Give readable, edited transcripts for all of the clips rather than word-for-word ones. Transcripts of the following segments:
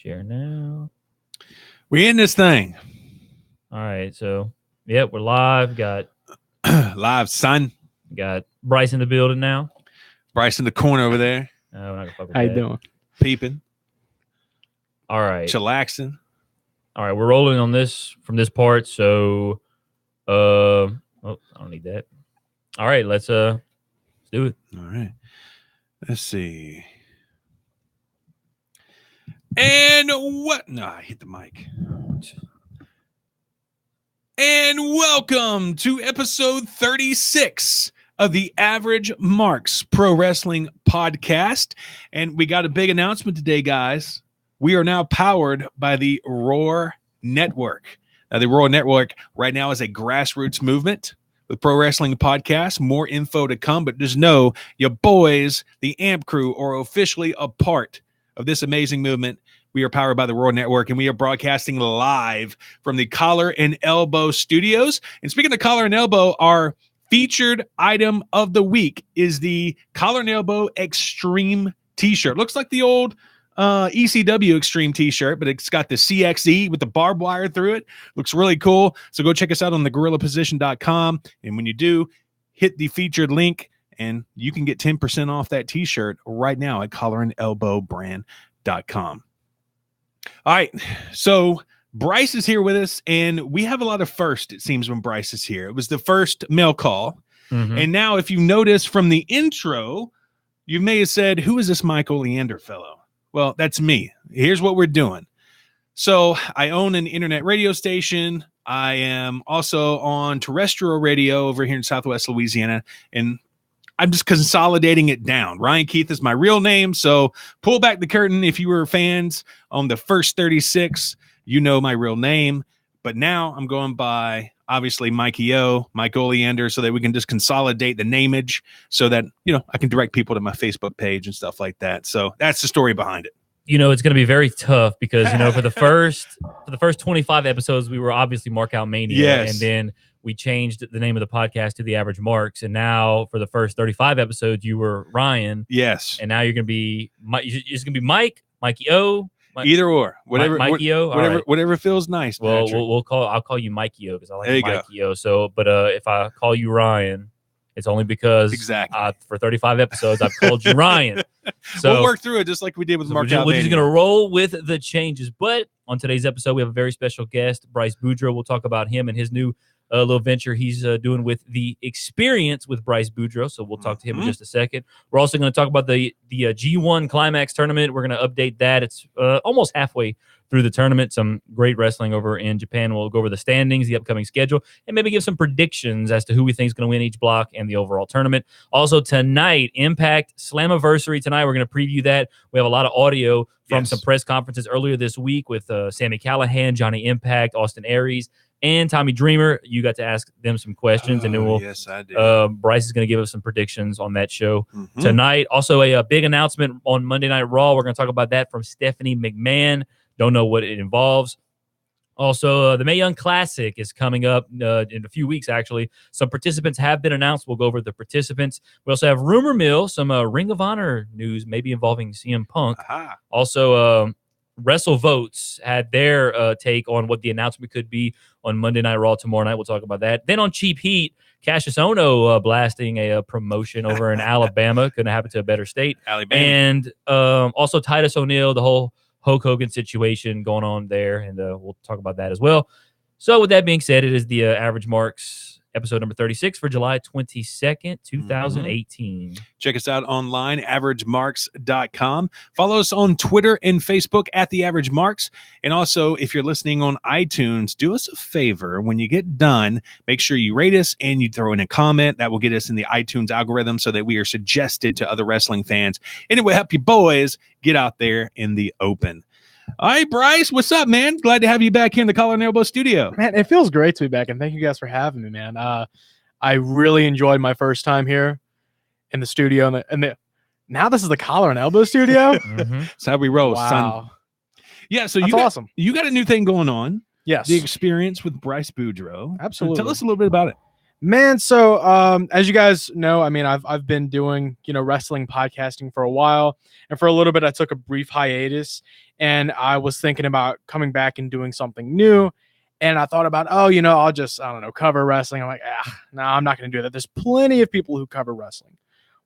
Share now. We in this thing. All right, so we're live. Got live, son. Got Bryce in the building now. Bryce in the corner over there. We're not gonna fuck with How you that. doing? Peeping. All right. Chillaxing. All right, we're rolling on this from this part. So, I don't need that. All right, let's do it. All right. Let's see. And what? No, I hit the mic. And welcome to episode 36 of the AverageMarks Pro Wrestling Podcast. And we got a big announcement today, guys. We are now powered by the Roar Network. Now, the Roar Network right now is a grassroots movement with Pro Wrestling Podcast. More info to come, but just know your boys, the AMP crew, are officially a part of this amazing movement. We are powered by the Roar Network, and we are broadcasting live from the Collar and Elbow Studios. And speaking of Collar and Elbow, our featured item of the week is the Collar and Elbow Extreme T-shirt. Looks like the old ECW Extreme T-shirt, but it's got the CXE with the barbed wire through it. Looks really cool. So go check us out on thegorillaposition.com. And when you do, hit the featured link, and you can get 10% off that T-shirt right now at collarandelbowbrand.com. All right, so Bryce is here with us, and we have a lot of first, it seems, when Bryce is here. It was the first mail call, and now if you notice from the intro, you may have said, who is this Michael Leander fellow? Well, that's me. Here's what we're doing. So I own an internet radio station. I am also on terrestrial radio over here in Southwest Louisiana, and I'm just consolidating it down. Ryan Keith is my real name, so pull back the curtain if you were fans on the first 36. You know my real name, but now I'm going by, obviously, Mikey O, Michael Leander, so that we can just consolidate the nameage so that, I can direct people to my Facebook page and stuff like that. So that's the story behind it. It's going to be very tough because, for the first 25 episodes, we were obviously Markout Mania. Yes. And then we changed the name of the podcast to the AverageMarks. And now for the first 35 episodes, you were Ryan. Yes. And now you're going to be, it's going to be Mike, Mikey O. Either or, whatever, Mikey O. Whatever feels nice. Well, I'll call you Mikey O because I like Mikey O. Go. So, but if I call you Ryan, it's only because for 35 episodes I've called you Ryan. So we'll work through it just like we did with Mark. We're just going to roll with the changes. But on today's episode, we have a very special guest, Bryce Boudreaux. We'll talk about him and his new little venture he's doing with the Experience with Bryce Boudreaux. So we'll talk to him in just a second. We're also going to talk about the G1 Climax tournament. We're going to update that. It's almost halfway through the tournament. Some great wrestling over in Japan. We'll go over the standings, the upcoming schedule, and maybe give some predictions as to who we think is going to win each block and the overall tournament. Also tonight, Impact Slammiversary. Tonight, we're going to preview that. We have a lot of audio from some press conferences earlier this week with Sami Callihan, Johnny Impact, Austin Aries, and Tommy Dreamer. You got to ask them some questions, and then yes, I did. Bryce is going to give us some predictions on that show tonight. Also, a big announcement on Monday Night Raw. We're going to talk about that from Stephanie McMahon. Don't know what it involves. Also, the Mae Young Classic is coming up in a few weeks, actually. Some participants have been announced. We'll go over the participants. We also have Rumor Mill, some Ring of Honor news, maybe involving CM Punk. Also, Wrestle Votes had their take on what the announcement could be on Monday Night Raw tomorrow night. We'll talk about that. Then on Cheap Heat, Cassius Ohno blasting a promotion over in Alabama. Couldn't happen to a better state. Alabama. And also Titus O'Neil, the whole Hulk Hogan situation going on there, and we'll talk about that as well. So with that being said, it is the AverageMarks episode number 36 for July 22nd, 2018. Check us out online, AverageMarks.com. Follow us on Twitter and Facebook at The Average Marks. And also, if you're listening on iTunes, do us a favor. When you get done, make sure you rate us and you throw in a comment. That will get us in the iTunes algorithm so that we are suggested to other wrestling fans. And it will help you boys get out there in the open. All right, Bryce, what's up, man? Glad to have you back here in the Collar and Elbow studio. Man, it feels great to be back, and thank you guys for having me, man. I really enjoyed my first time here in the studio, now this is the Collar and Elbow studio. That's how we roll, son. Yeah, so that's awesome. You got a new thing going on. Yes, the Experience with Bryce Boudreaux. Absolutely. So tell us a little bit about it. Man, so as you guys know, I mean, I've been doing, wrestling podcasting for a while, and for a little bit I took a brief hiatus, and I was thinking about coming back and doing something new, and I thought about, I'll just, I don't know, cover wrestling. I'm like, no, I'm not going to do that. There's plenty of people who cover wrestling.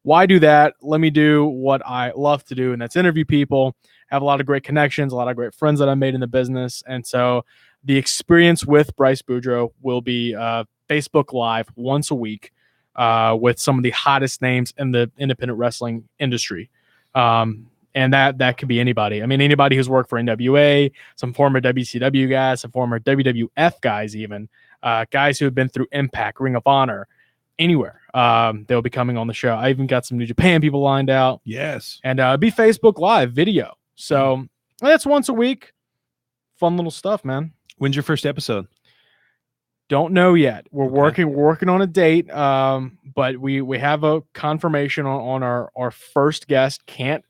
Why do that? Let me do what I love to do, and that's interview people. I have a lot of great connections, a lot of great friends that I made in the business, and so the experience with Bryce Boudreaux will be Facebook Live once a week with some of the hottest names in the independent wrestling industry. And that could be anybody. I mean, anybody who's worked for NWA, some former WCW guys, some former WWF guys, even guys who have been through Impact, Ring of Honor, anywhere. They'll be coming on the show. I even got some New Japan people lined out. Yes. And be Facebook Live video. So that's once a week. Fun little stuff, man. When's your first episode? Don't know yet. We're working on a date. But we have a confirmation on our first guest. Can't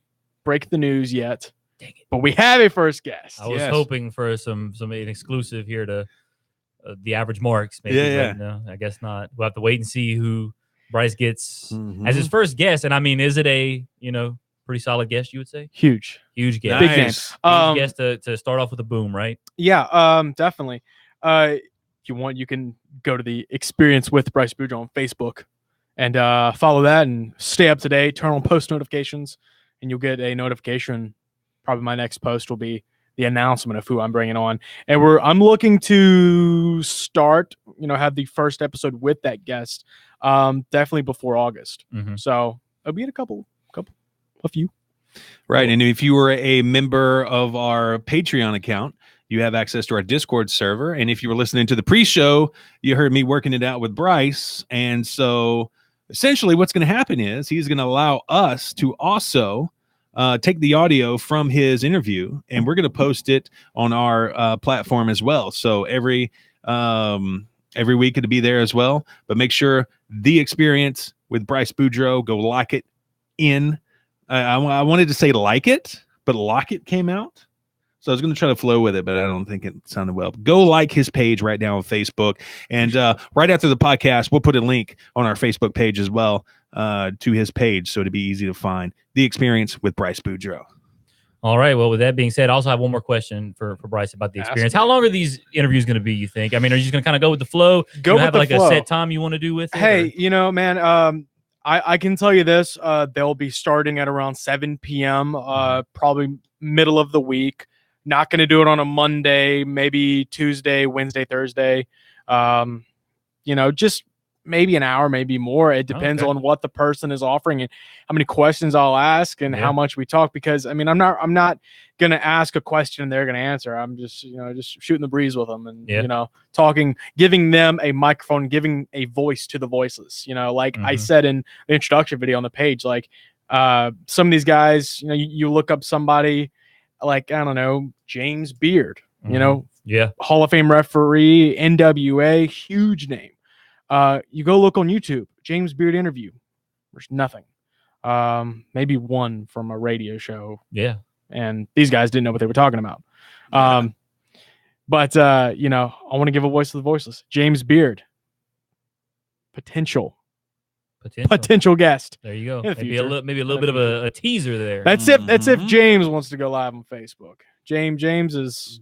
break the news yet. Dang it. But we have a first guest. I was hoping for an exclusive here to the AverageMarks. Maybe, yeah. But no, I guess not. We'll have to wait and see who Bryce gets as his first guest. And I mean, is it a pretty solid guest? You would say huge guest, Nice. big name. Huge guest to start off with a boom, right? Yeah, definitely. If you want, you can go to the Experience with Bryce Boudreaux on Facebook and follow that and stay up to date. Turn on post notifications, and you'll get a notification. Probably my next post will be the announcement of who I'm bringing on, and I'm looking to start, have the first episode with that guest, definitely before August. So it'll be in a few. Right. And if you were a member of our Patreon account, you have access to our Discord server. And if you were listening to the pre-show, you heard me working it out with Bryce. And so essentially what's going to happen is he's going to allow us to also take the audio from his interview, and we're going to post it on our platform as well. So every week it'll be there as well. But make sure the Experience with Bryce Boudreaux, go like it in. I wanted to say like it, but lock it came out. So I was going to try to flow with it, but I don't think it sounded well. Go like his page right now on Facebook. And right after the podcast, we'll put a link on our Facebook page as well to his page, so it'd be easy to find. The Experience with Bryce Boudreaux. All right. Well, with that being said, I also have one more question for Bryce about the Experience. How long are these interviews going to be, you think? I mean, are you just going to kind of go with the flow? Have like a set time you want to do with it? Hey, man, I can tell you this. They'll be starting at around 7 p.m., probably middle of the week. Not going to do it on a Monday, maybe Tuesday, Wednesday, Thursday. Just maybe an hour, maybe more. It depends on what the person is offering and how many questions I'll ask and how much we talk. Because I mean, I'm not going to ask a question and they're going to answer. I'm just, just shooting the breeze with them and, talking, giving them a microphone, giving a voice to the voiceless, like I said in the introduction video on the page, like some of these guys, you look up somebody like, I don't know, James Beard, Hall of Fame referee, NWA, huge name. You go look on YouTube, James Beard interview. There's nothing. Maybe one from a radio show. Yeah. And these guys didn't know what they were talking about. But I want to give a voice to the voiceless. James Beard. Potential guest. There you go. Maybe a little bit of a teaser there. That's if James wants to go live on Facebook. James is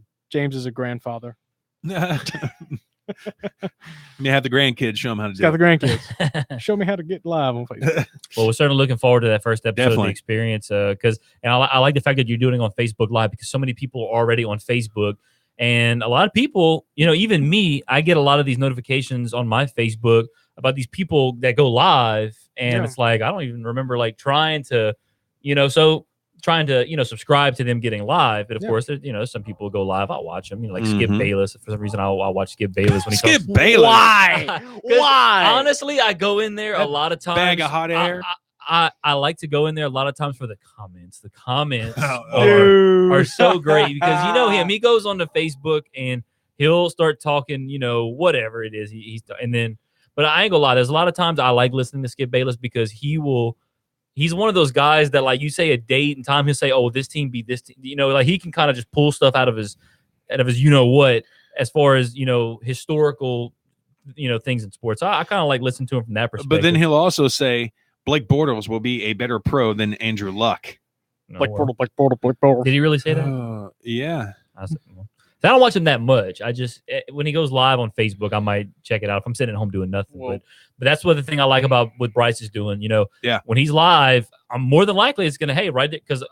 a grandfather. You have the grandkids show them how to do it. Got the grandkids. Show me how to get live on Facebook. Well, we're certainly looking forward to that first episode Definitely. of the Experience. I like the fact that you're doing it on Facebook Live, because so many people are already on Facebook. And a lot of people, even me, I get a lot of these notifications on my Facebook about these people that go live. And it's like, I don't even remember trying to subscribe to them getting live. But of course, some people go live. I'll watch them. Skip Bayless. For some reason, I'll watch Skip Bayless when he Skip comes. Bayless. Why? Honestly, I go in there a lot of times. Bag of hot air. I like to go in there a lot of times for the comments. The comments Dude. are so great, because you know him. He goes on to Facebook and he'll start talking, whatever it is. But I ain't gonna lie. There's a lot of times I like listening to Skip Bayless, because he's one of those guys that, like, you say a date and time, he'll say, "Oh, this team beat this team." He can kind of just pull stuff out of his what, as far as historical things in sports. I kind of like listening to him from that perspective. But then he'll also say Blake Bortles will be a better pro than Andrew Luck. Blake Bortles. Did he really say that? Yeah. I don't watch him that much. I just when he goes live on Facebook, I might check it out if I'm sitting at home doing nothing. Well, but that's what the thing I like about what Bryce is doing. Yeah. When he's live, I'm more than likely it's gonna right because a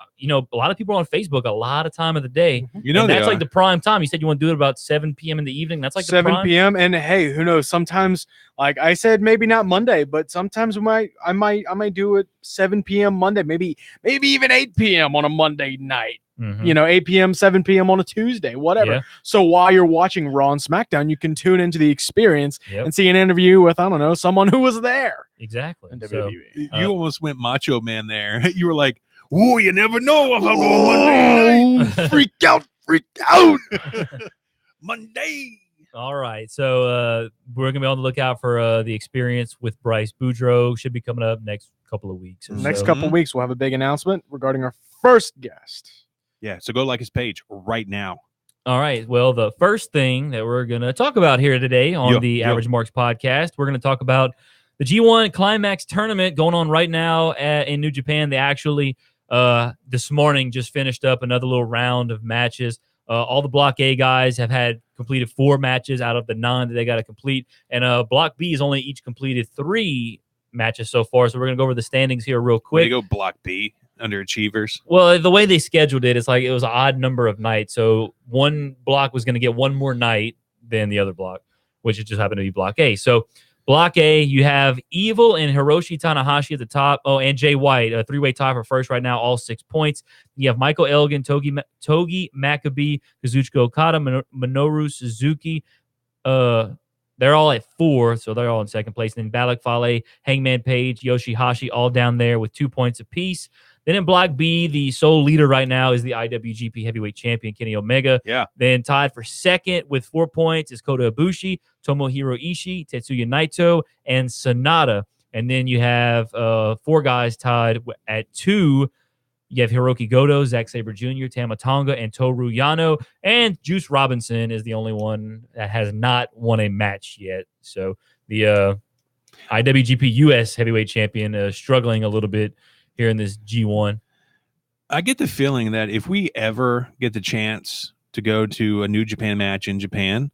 lot of people are on Facebook a lot of time of the day. That's like the prime time. You said you want to do it about 7 p.m. in the evening. That's like 7 p.m. And hey, who knows? Sometimes, like I said, maybe not Monday, but sometimes I might do it 7 p.m. Monday, maybe even 8 p.m. on a Monday night. 8 p.m., 7 p.m. on a Tuesday, whatever. Yeah. So while you're watching Raw and SmackDown, you can tune into the experience and see an interview with, I don't know, someone who was there. Exactly. So, you almost went Macho Man there. You were like, "Whoa, you never know if I'm going Monday. Freak out. Monday." All right. So we're going to be on the lookout for the experience with Bryce Boudreaux. Should be coming up next couple of weeks. Next couple of weeks, we'll have a big announcement regarding our first guest. Yeah, so go like his page right now. All right. Well, the first thing that we're going to talk about here today on the AverageMarks podcast, we're going to talk about the G1 Climax tournament going on right now in New Japan. They actually this morning just finished up another little round of matches. All the Block A guys have had completed 4 matches out of the 9 that they got to complete. And Block B has only each completed 3 matches so far. So we're going to go over the standings here real quick. Way to go, Block B. Underachievers. Well, the way they scheduled it, it's like it was an odd number of nights. So one block was going to get one more night than the other block, which just happened to be Block A. So Block A, you have Evil and Hiroshi Tanahashi at the top. Oh, and Jay White, a 3-way tie for first right now, all 6 points. You have Michael Elgin, Togi Makabe, Kazuchika Okada, Minoru Suzuki. They're all at 4, so they're all in second place. And then Balak Fale, Hangman Page, Yoshihashi, all down there with 2 points apiece. Then in Block B, the sole leader right now is the IWGP Heavyweight Champion, Kenny Omega. Yeah. Then tied for second with 4 points is Kota Ibushi, Tomohiro Ishii, Tetsuya Naito, and Sonata. And then you have 4 guys tied at 2. You have Hiroki Goto, Zack Sabre Jr., Tama Tonga, and Toru Yano. And Juice Robinson is the only one that has not won a match yet. So the IWGP US Heavyweight Champion struggling a little bit here in this G1. I get the feeling that if we ever get the chance to go to a New Japan match in Japan,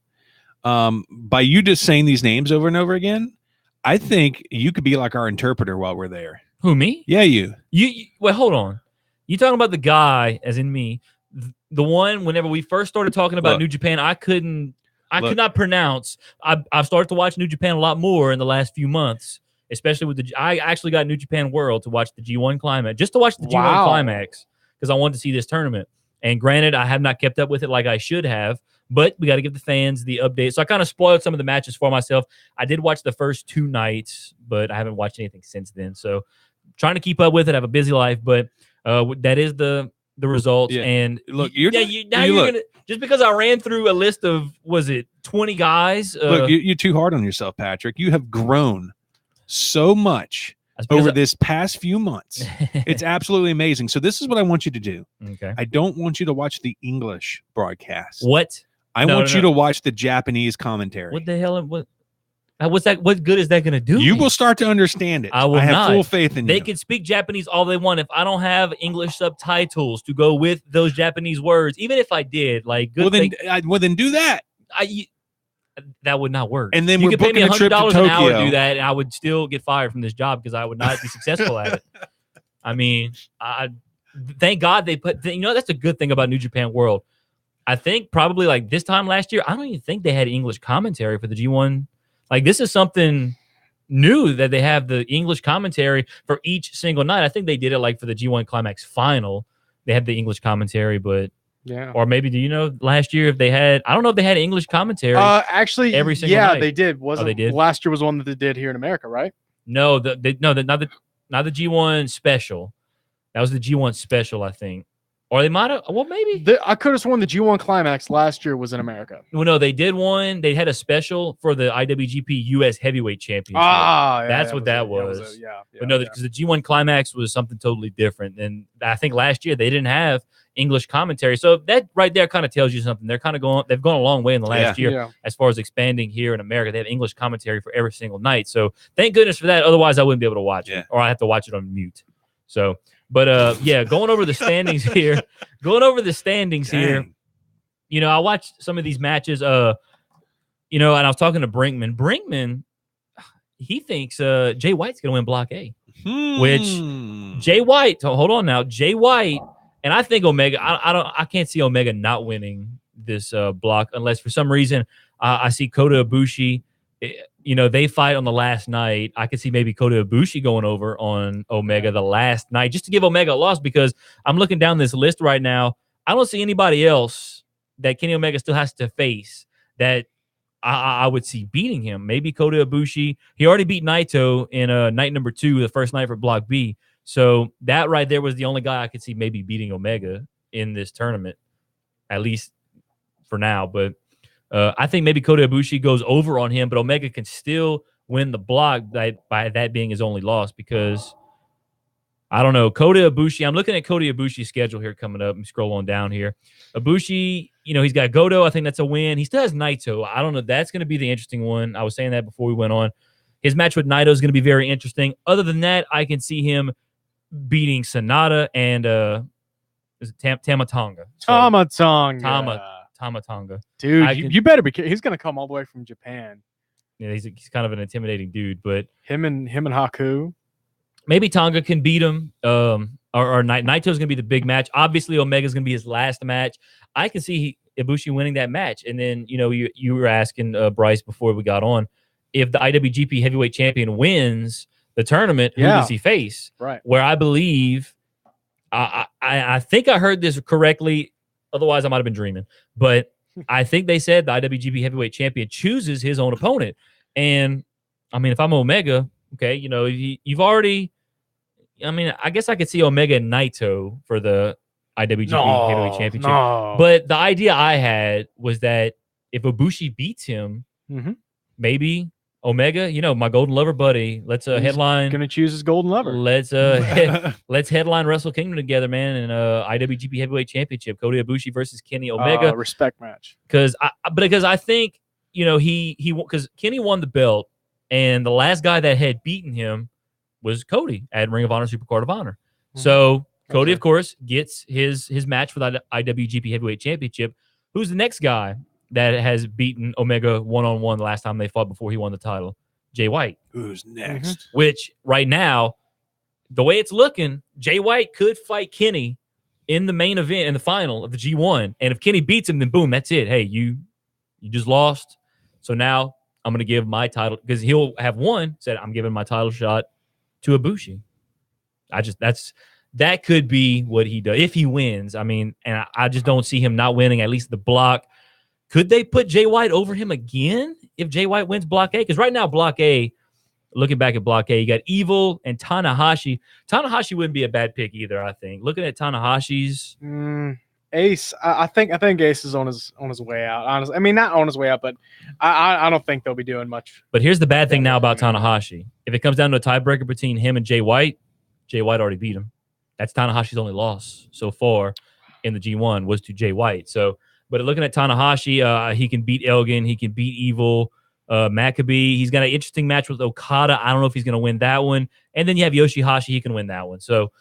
by you just saying these names over and over again, I think you could be like our interpreter while we're there. Who, me? Yeah, you. Well, hold on. You talking about the guy, as in me, the one whenever we first started talking about New Japan, I could not pronounce. I've started to watch New Japan a lot more in the last few months, especially with I actually got New Japan World to watch the G1 Climax, just to watch the G1 Climax because I wanted to see this tournament. And granted, I have not kept up with it like I should have, but we got to give the fans the update. So I kind of spoiled some of the matches for myself. I did watch the first 2 nights, but I haven't watched anything since then. So trying to keep up with it. I have a busy life, but that is the results. Yeah. And look, you're gonna just because I ran through a list of 20 guys. Look, you're too hard on yourself, Patrick. You have grown so much over this past few months. It's absolutely amazing. So this is what I want you to do. Okay. I don't want you to watch the English broadcast. What? I want you to watch the Japanese commentary. What the hell? What's that? What good is that going to do? You will start to understand it. I have full faith in you. They can speak Japanese all they want. If I don't have English subtitles to go with those Japanese words, even if I did, well, then do that. That would not work. And then you we're could pay me booking a trip to $100 Tokyo. an hour to do that, and I would still get fired from this job because I would not be successful at it. I mean, thank God they put. That's a good thing about New Japan World. I think probably like this time last year, I don't even think they had English commentary for the G1. Like this is something new that they have the English commentary for each single night. I think they did it like for the G1 Climax final. They had the English commentary, but. Yeah. Or maybe, do you know last year if they had, I don't know if they had English commentary. Actually, every single night. they did. They did? Last year was one that they did here in America, right? No, not the G1 Special. That was the G1 Special, I think. Or they might have, well, maybe. I could have sworn the G1 Climax last year was in America. Well, no, they did one. They had a special for the IWGP US Heavyweight Championship. That's what that was. Yeah. But no, because the G1 Climax was something totally different. And I think last year they didn't have English commentary. So that right there kind of tells you something. They've gone a long way in the last year as far as expanding here in America. They have English commentary for every single night. So thank goodness for that. Otherwise, I wouldn't be able to watch it, or I have to watch it on mute. So, but going over the standings here. You know, I watched some of these matches. You know, and I was talking to Brinkman. Brinkman, he thinks Jay White's going to win Block A. Which Jay White, hold on now, Jay White, and I think Omega. I can't see Omega not winning this block unless for some reason I see Kota Ibushi. You know, they fight on the last night. I could see maybe Kota Ibushi going over on Omega the last night just to give Omega a loss, because I'm looking down this list right now. I don't see anybody else that Kenny Omega still has to face that I would see beating him. Maybe Kota Ibushi. He already beat Naito in night number 2, the first night for Block B. So that right there was the only guy I could see maybe beating Omega in this tournament, at least for now. But I think maybe Kota Ibushi goes over on him, but Omega can still win the block by that being his only loss, because I don't know. Kota Ibushi, I'm looking at Kota Ibushi's schedule here coming up. I'm scrolling down here. Ibushi, you know, he's got Goto. I think that's a win. He still has Naito. I don't know. That's going to be the interesting one. I was saying that before we went on. His match with Naito is going to be very interesting. Other than that, I can see him beating Sonata and is it Tamatonga? Tamatonga. Dude, you better be careful. He's going to come all the way from Japan. Yeah, he's kind of an intimidating dude, but him and Haku. Maybe Tonga can beat him. Or Naito's going to be the big match. Obviously, Omega's going to be his last match. I can see Ibushi winning that match. And then, you know, you were asking Bryce before we got on, if the IWGP Heavyweight Champion wins the tournament, who does he face? Right. Where I believe, I think I heard this correctly. Otherwise, I might have been dreaming. But I think they said the IWGP Heavyweight Champion chooses his own opponent. And, I mean, if I'm Omega, okay, you know, you've already, I mean, I guess I could see Omega and Naito for the IWGP Heavyweight Championship. No. But the idea I had was that if Ibushi beats him, maybe Omega, you know, my golden lover buddy, let's headline. Going to choose his golden lover. Let's let's headline Wrestle Kingdom together, man, and IWGP Heavyweight Championship, Kota Ibushi versus Kenny Omega. Respect match. Because I think, you know, because Kenny won the belt, and the last guy that had beaten him was Cody at Ring of Honor Supercard of Honor. So Cody, of course, gets his match for the IWGP Heavyweight Championship. Who's the next guy that has beaten Omega one-on-one the last time they fought before he won the title? Jay White. Who's next? Which, right now, the way it's looking, Jay White could fight Kenny in the main event, in the final of the G1. And if Kenny beats him, then boom, that's it. Hey, you just lost. So now I'm going to give my title, because he'll have won, said I'm giving my title shot to Ibushi. That could be what he does if he wins. I mean, and I just don't see him not winning at least the block. Could they put Jay White over him again if Jay White wins Block A? Because right now, Block A, looking back at Block A, you got Evil and Tanahashi. Tanahashi wouldn't be a bad pick either, I think. Looking at Tanahashi's Ace, I think Ace is on his way out. Honestly, I mean, not on his way out, but I don't think they'll be doing much. But here's the bad thing now about Tanahashi. If it comes down to a tiebreaker between him and Jay White already beat him. That's Tanahashi's only loss so far in the G1 was to Jay White. So, but looking at Tanahashi, he can beat Elgin, he can beat Evil, Maccabee. He's got an interesting match with Okada. I don't know if he's going to win that one. And then you have Yoshihashi, he can win that one. So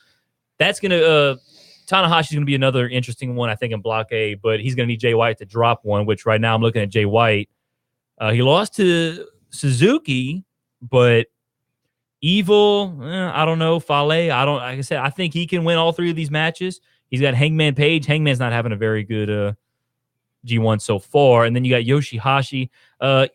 that's going to Tanahashi's going to be another interesting one, I think, in Block A, but he's going to need Jay White to drop one, which right now I'm looking at Jay White. He lost to Suzuki, but Evil, I don't know. Fale, like I said, I think he can win all three of these matches. He's got Hangman Page. Hangman's not having a very good G1 so far. And then you got Yoshihashi.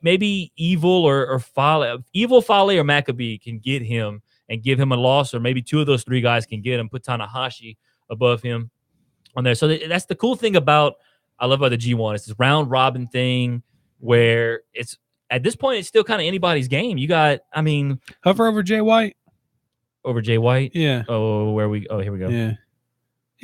Maybe Evil or Fale. Evil, Fale, or Maccabee can get him and give him a loss, or maybe two of those three guys can get him, put Tanahashi above him on there. So that's the cool thing I love about the G1. It's this round robin thing where it's, at this point, it's still kind of anybody's game. You got, I mean, hover over Jay White. Over Jay White? Yeah. Oh, here we go. Yeah.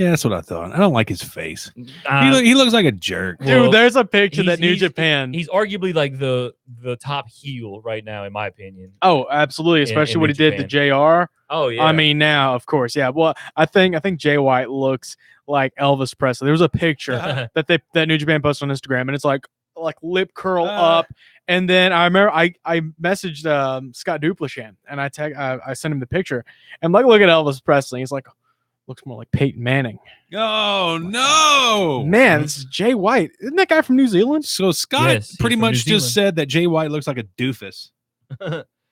Yeah, that's what I thought. I don't like his face. Uh, He looks like a jerk. Well, Dude, there's a picture he's- that New he's- Japan. He's arguably like the top heel right now, in my opinion. Oh, absolutely, especially in what he New did to JR. Oh yeah. I mean, now of course, yeah. Well, I think Jay White looks like Elvis Presley. There was a picture that New Japan posted on Instagram, and it's like lip curl up. And then I remember I messaged Scott Duplashan, and I sent him the picture, and like, look at Elvis Presley. He's like, looks more like Peyton Manning. Oh no, Man, this is Jay White. Isn't that guy from New Zealand? So Scott Yes, he's pretty from much New just said that Jay White looks like a doofus.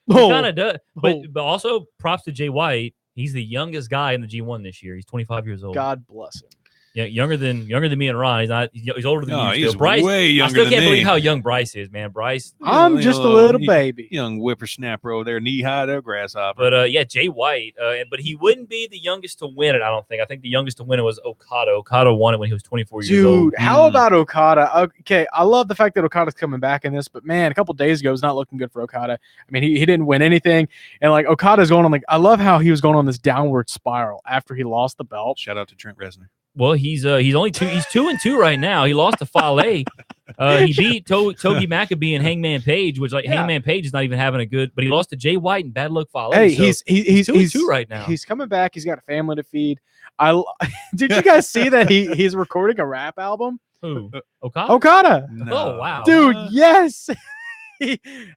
He kind of does. But Oh. but also props to Jay White. He's the youngest guy in the G1 this year. He's 25 years old. God bless him. Yeah, younger than me and Ron. He's not. He's older than Oh, me. he's Still. Bryce. way I younger still than can't me. believe how young Bryce is, man. Bryce. I'm just a little baby. Young whippersnapper over there, knee high to a grasshopper. But yeah, Jay White. But he wouldn't be the youngest to win it. I don't think. I think the youngest to win it was Okada. Okada won it when he was 24 years old. Dude, how about Okada? Okay, I love the fact that Okada's coming back in this, but man, a couple days ago, it's not looking good for Okada. I mean, he didn't win anything, and like Okada's going on I love how he was going on this downward spiral after he lost the belt. Shout out to Trent Reznor. Well, he's only 2-2 right now. He lost to Fale. He beat Togi Maccabee and Hangman Page, which Hangman Page is not even having a good. But he lost to Jay White and Bad Luck Fale. Hey, so he's 2-2 right now. He's coming back. He's got a family to feed. Did you guys see that he's recording a rap album? Who? Okada? Okada. No. Oh wow, Dude, yes.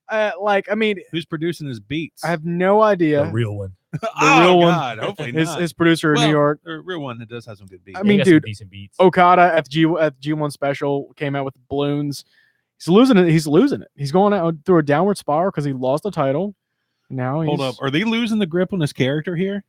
I mean, Who's producing his beats? I have no idea. the real one. The real one. God, hopefully not. His producer in Well, New York. The real one that does have some good beats. I mean, He got some dude, decent beats. Okada at G1 Special came out with balloons. He's losing it. He's going out through a downward spiral because he lost the title. Now he's, Hold up. Are they losing the grip on his character here?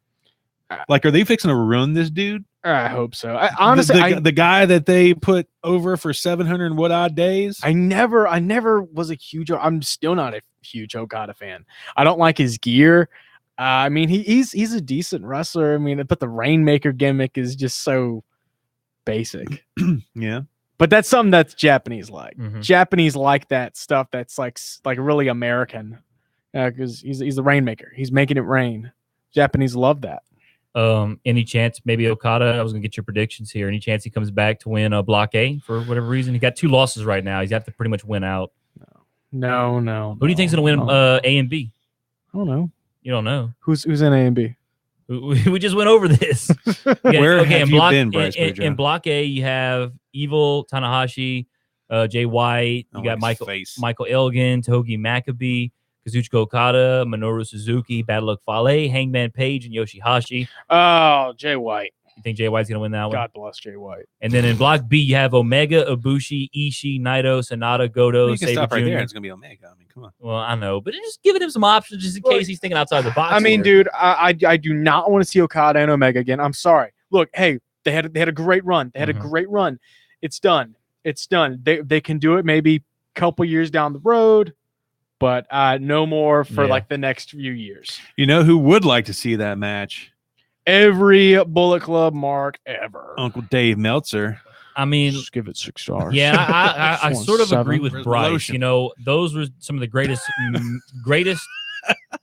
Like, are they fixing to ruin this dude? I hope so. Honestly, the guy that they put over for 700 and what odd days? I never was a huge. I'm still not a huge Okada fan. I don't like his gear. I mean, he's a decent wrestler. I mean, but the Rainmaker gimmick is just so basic. Yeah. But that's something that's Japanese like. Mhm. Japanese like that stuff that's like really American. Because he's the Rainmaker. He's making it rain. Japanese love that. Any chance maybe Okada? I was gonna get your predictions here. Any chance he comes back to win Block A for whatever reason? He got 2 losses right now. He's got to pretty much win out. No. Who do you think's gonna win A and B? I don't know. You don't know. Who's in A and B? We just went over this. Where have in you block, been, Bryce in Boudreaux? Block A, you have Evil, Tanahashi, Jay White. You got Michael Elgin, Togi Maccabee, Kazuchika Okada, Minoru Suzuki, Bad Luck Fale, Hangman Page, and Yoshihashi. Oh, Jay White. You think Jay White's going to win that one? God bless Jay White. And then in Block B, you have Omega, Ibushi, Ishii, Naito, Sonata, Goto, You can Sabre stop right Jr. there. It's going to be Omega. I mean, come on. Well, I know, but just giving him some options just in case he's thinking outside the box. I mean, here. dude, I do not want to see Okada and Omega again. I'm sorry. Look, hey, they had a great run. They had a great run. It's done. It's done. They can do it maybe a couple years down the road, but no more for like the next few years. You know who would like to see that match? Every Bullet Club mark ever. Uncle Dave Meltzer. I mean, Just give it 6 stars. yeah, I Just sort of 7. agree with Where's the Bryce. lotion? You know, those were some of the greatest.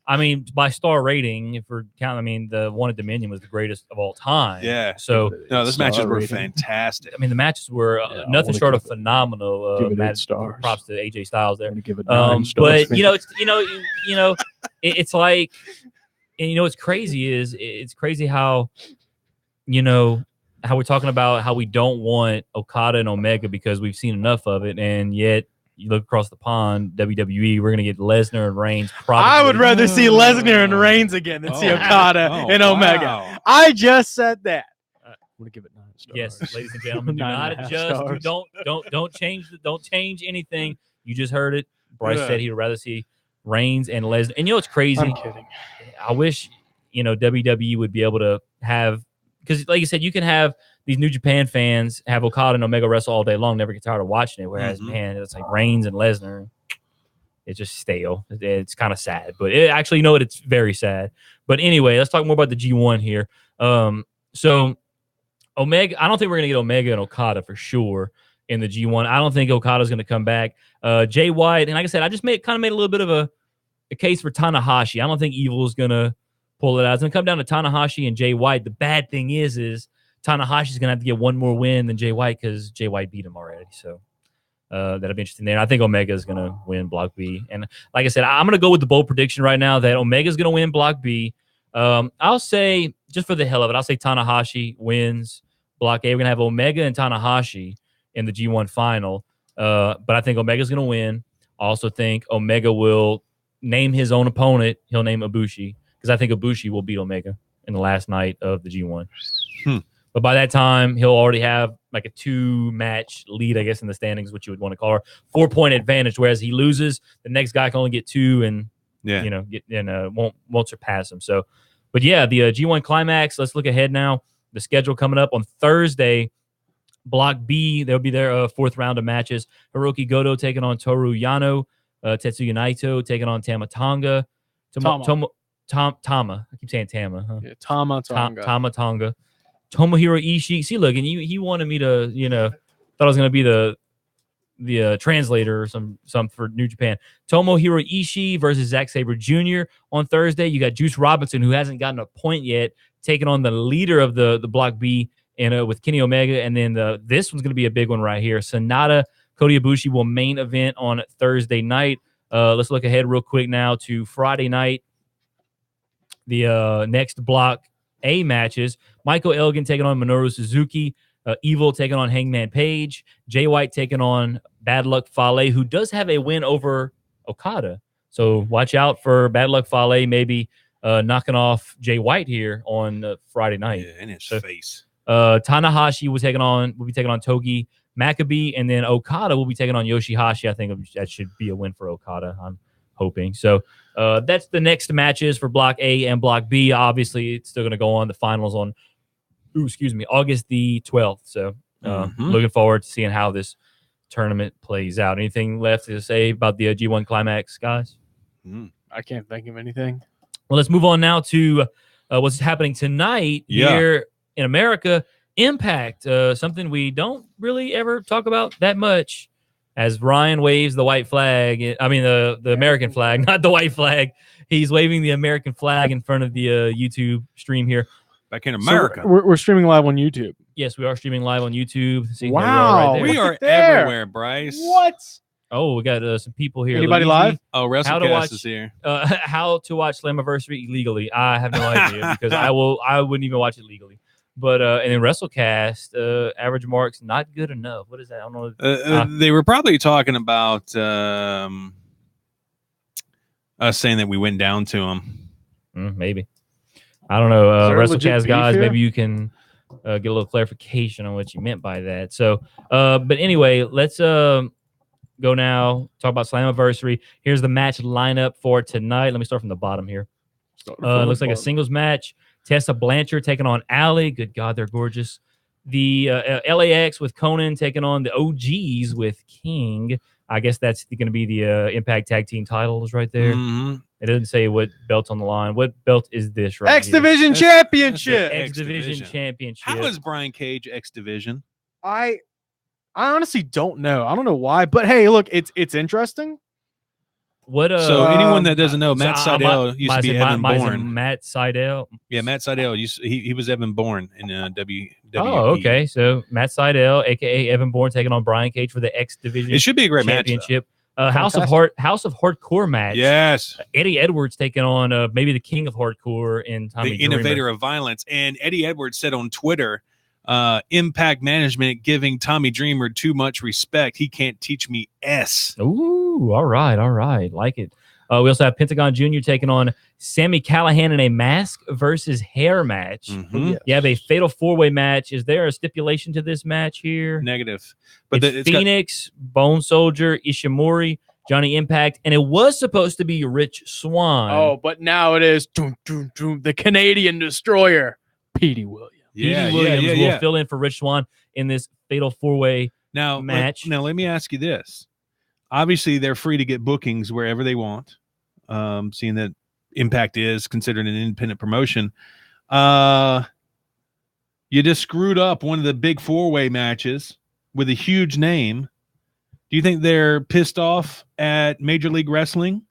I mean, by star rating, if we're counting, I mean, the one at Dominion was the greatest of all time. Yeah. So, No, those matches were rating. fantastic. I mean, the matches were Yeah, I nothing wanna short of give it- phenomenal. give it 8 match- stars. Props to AJ Styles there. I'm gonna give it 9 stars. But it's like, and it's crazy it's crazy how how we're talking about how we don't want Okada and Omega because we've seen enough of it, and yet you look across the pond, WWE, we're gonna get Lesnar and Reigns. Probably. I would rather see Lesnar and Reigns again than see Okada and Omega. Wow. I just said that. I'm gonna give it 9 stars. Yes, ladies and gentlemen, do not 9.5 adjust. stars. Don't change anything. You just heard it. Bryce Yeah. said he would rather see Reigns and Lesnar. And it's crazy. I'm kidding. I wish WWE would be able to have, because like you said, you can have these New Japan fans have Okada and Omega wrestle all day long, never get tired of watching it. Whereas, man, it's like Reigns and Lesnar. It's just stale. It's kind of sad, but it's very sad. But anyway, let's talk more about the G1 here. So Omega, I don't think we're gonna get Omega and Okada for sure in the G1. I don't think Okada's gonna come back. Jay White, and like I said, I just made a little bit of a case for Tanahashi. I don't think Evil is gonna pull it out. It's gonna come down to Tanahashi and Jay White. The bad thing is Tanahashi's going to have to get one more win than Jay White because Jay White beat him already. So that'll be interesting there. And I think Omega is going to win Block B. And like I said, I'm going to go with the bold prediction right now that Omega is going to win Block B. I'll say, just for the hell of it, I'll say Tanahashi wins Block A. We're going to have Omega and Tanahashi in the G1 final. But I think Omega's going to win. I also think Omega will name his own opponent. He'll name Ibushi because I think Ibushi will beat Omega in the last night of the G1. But by that time, he'll already have like a 2-match lead, I guess, in the standings, which you would want to call her 4-point advantage. Whereas he loses, the next guy can only get 2 and won't surpass him. So, but yeah, the G1 climax. Let's look ahead now. The schedule coming up on Thursday. Block B, there'll be their 4th round of matches. Hiroki Goto taking on Toru Yano. Tetsuya Naito taking on Tama Tonga. Tama. I keep saying Tama. Huh? Yeah, Tama Tonga. Tama Tonga. Tomohiro Ishii. See, look, and he wanted me to, thought I was going to be the translator or some for New Japan. Tomohiro Ishii versus Zack Sabre Jr. on Thursday. You got Juice Robinson, who hasn't gotten a point yet, taking on the leader of the Block B and with Kenny Omega. And then this one's going to be a big one right here. Sonata, Kota Ibushi will main event on Thursday night. Let's look ahead real quick now to Friday night. The next Block A matches. Michael Elgin taking on Minoru Suzuki. Evil taking on Hangman Page. Jay White taking on Bad Luck Fale, who does have a win over Okada. So watch out for Bad Luck Fale maybe knocking off Jay White here on Friday night. Yeah, in his face. Tanahashi will be taking on Togi Makabe, and then Okada will be taking on Yoshihashi. I think that should be a win for Okada. I'm hoping. So that's the next matches for Block A and Block B. Obviously, it's still going to go on. The finals on August the 12th. So looking forward to seeing how this tournament plays out. Anything left to say about the G1 climax, guys? I can't think of anything. Well, let's move on now to what's happening tonight here in America. Impact, something we don't really ever talk about that much, as Ryan waves the white flag. I mean, the American flag, not the white flag. He's waving the American flag in front of the YouTube stream here. Back in America. So we're streaming live on YouTube. Yes, we are streaming live on YouTube. See, wow. We are everywhere, Bryce. What? Oh, we got some people here. Anybody Luigi. live? Oh, WrestleCast is here. How to watch Slammiversary illegally? I have no idea because I wouldn't even watch it legally. But and then WrestleCast, AverageMarks, not good enough. What is that? I don't know. They were probably talking about us saying that we went down to them. Maybe. I don't know. WrestleCast guys, here? maybe you can get a little clarification on what you meant by that. So, but anyway, let's go now. Talk about Slammiversary. Here's the match lineup for tonight. Let me start from the bottom here. Looks like a singles match. Tessa Blanchard taking on Allie. Good God, they're gorgeous. The LAX with Conan taking on the OGs with King. I guess that's going to be the Impact Tag Team titles right there. It doesn't say what belt's on the line. What belt is this right X Division Championship. X Division Championship. How is Brian Cage X Division? I honestly don't know. I don't know why, but hey, look, it's interesting. What? So anyone that doesn't know, Matt Sydal used to be Evan Bourne. Matt Sydal. Yeah, Matt Sydal. He was Evan Bourne in WWE. Oh, okay. So Matt Sydal, aka Evan Bourne, taking on Brian Cage for the X Division. It should be a great championship. House of Hardcore match. Yes. Eddie Edwards taking on maybe the king of hardcore in Tommy the innovator of violence. And Eddie Edwards said on Twitter, Impact Management giving Tommy Dreamer too much respect. He can't teach me S. Ooh, all right. Like it. We also have Pentagon Jr. taking on Sami Callihan in a mask versus hair match. You have a fatal 4-way match. Is there a stipulation to this match here? Negative. But it's Phoenix, Bone Soldier, Ishimori, Johnny Impact, and it was supposed to be Rich Swann. Oh, but now it is the Canadian Destroyer, Petey Williams. Petey Williams will fill in for Rich Swann in this fatal 4-way match. Now, let me ask you this. Obviously, they're free to get bookings wherever they want, seeing that Impact is considered an independent promotion. You just screwed up one of the big 4-way matches with a huge name. Do you think they're pissed off at Major League Wrestling,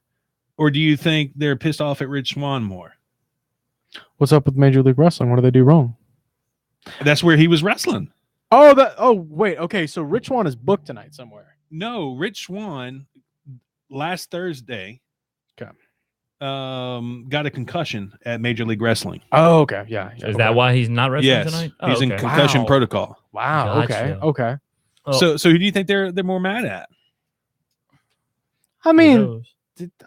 or do you think they're pissed off at Rich Swann more? What's up with Major League Wrestling? What do they do wrong? That's where he was wrestling. Oh, wait. Okay, so Rich Swann is booked tonight somewhere. No, Rich Swann last Thursday. Okay. Got a concussion at Major League Wrestling. Oh, okay. Yeah. Is that why he's not wrestling Yes, tonight? he's in concussion Wow. protocol. Wow. Gotcha. Okay. Oh, So who do you think they're more mad at? I who mean, knows?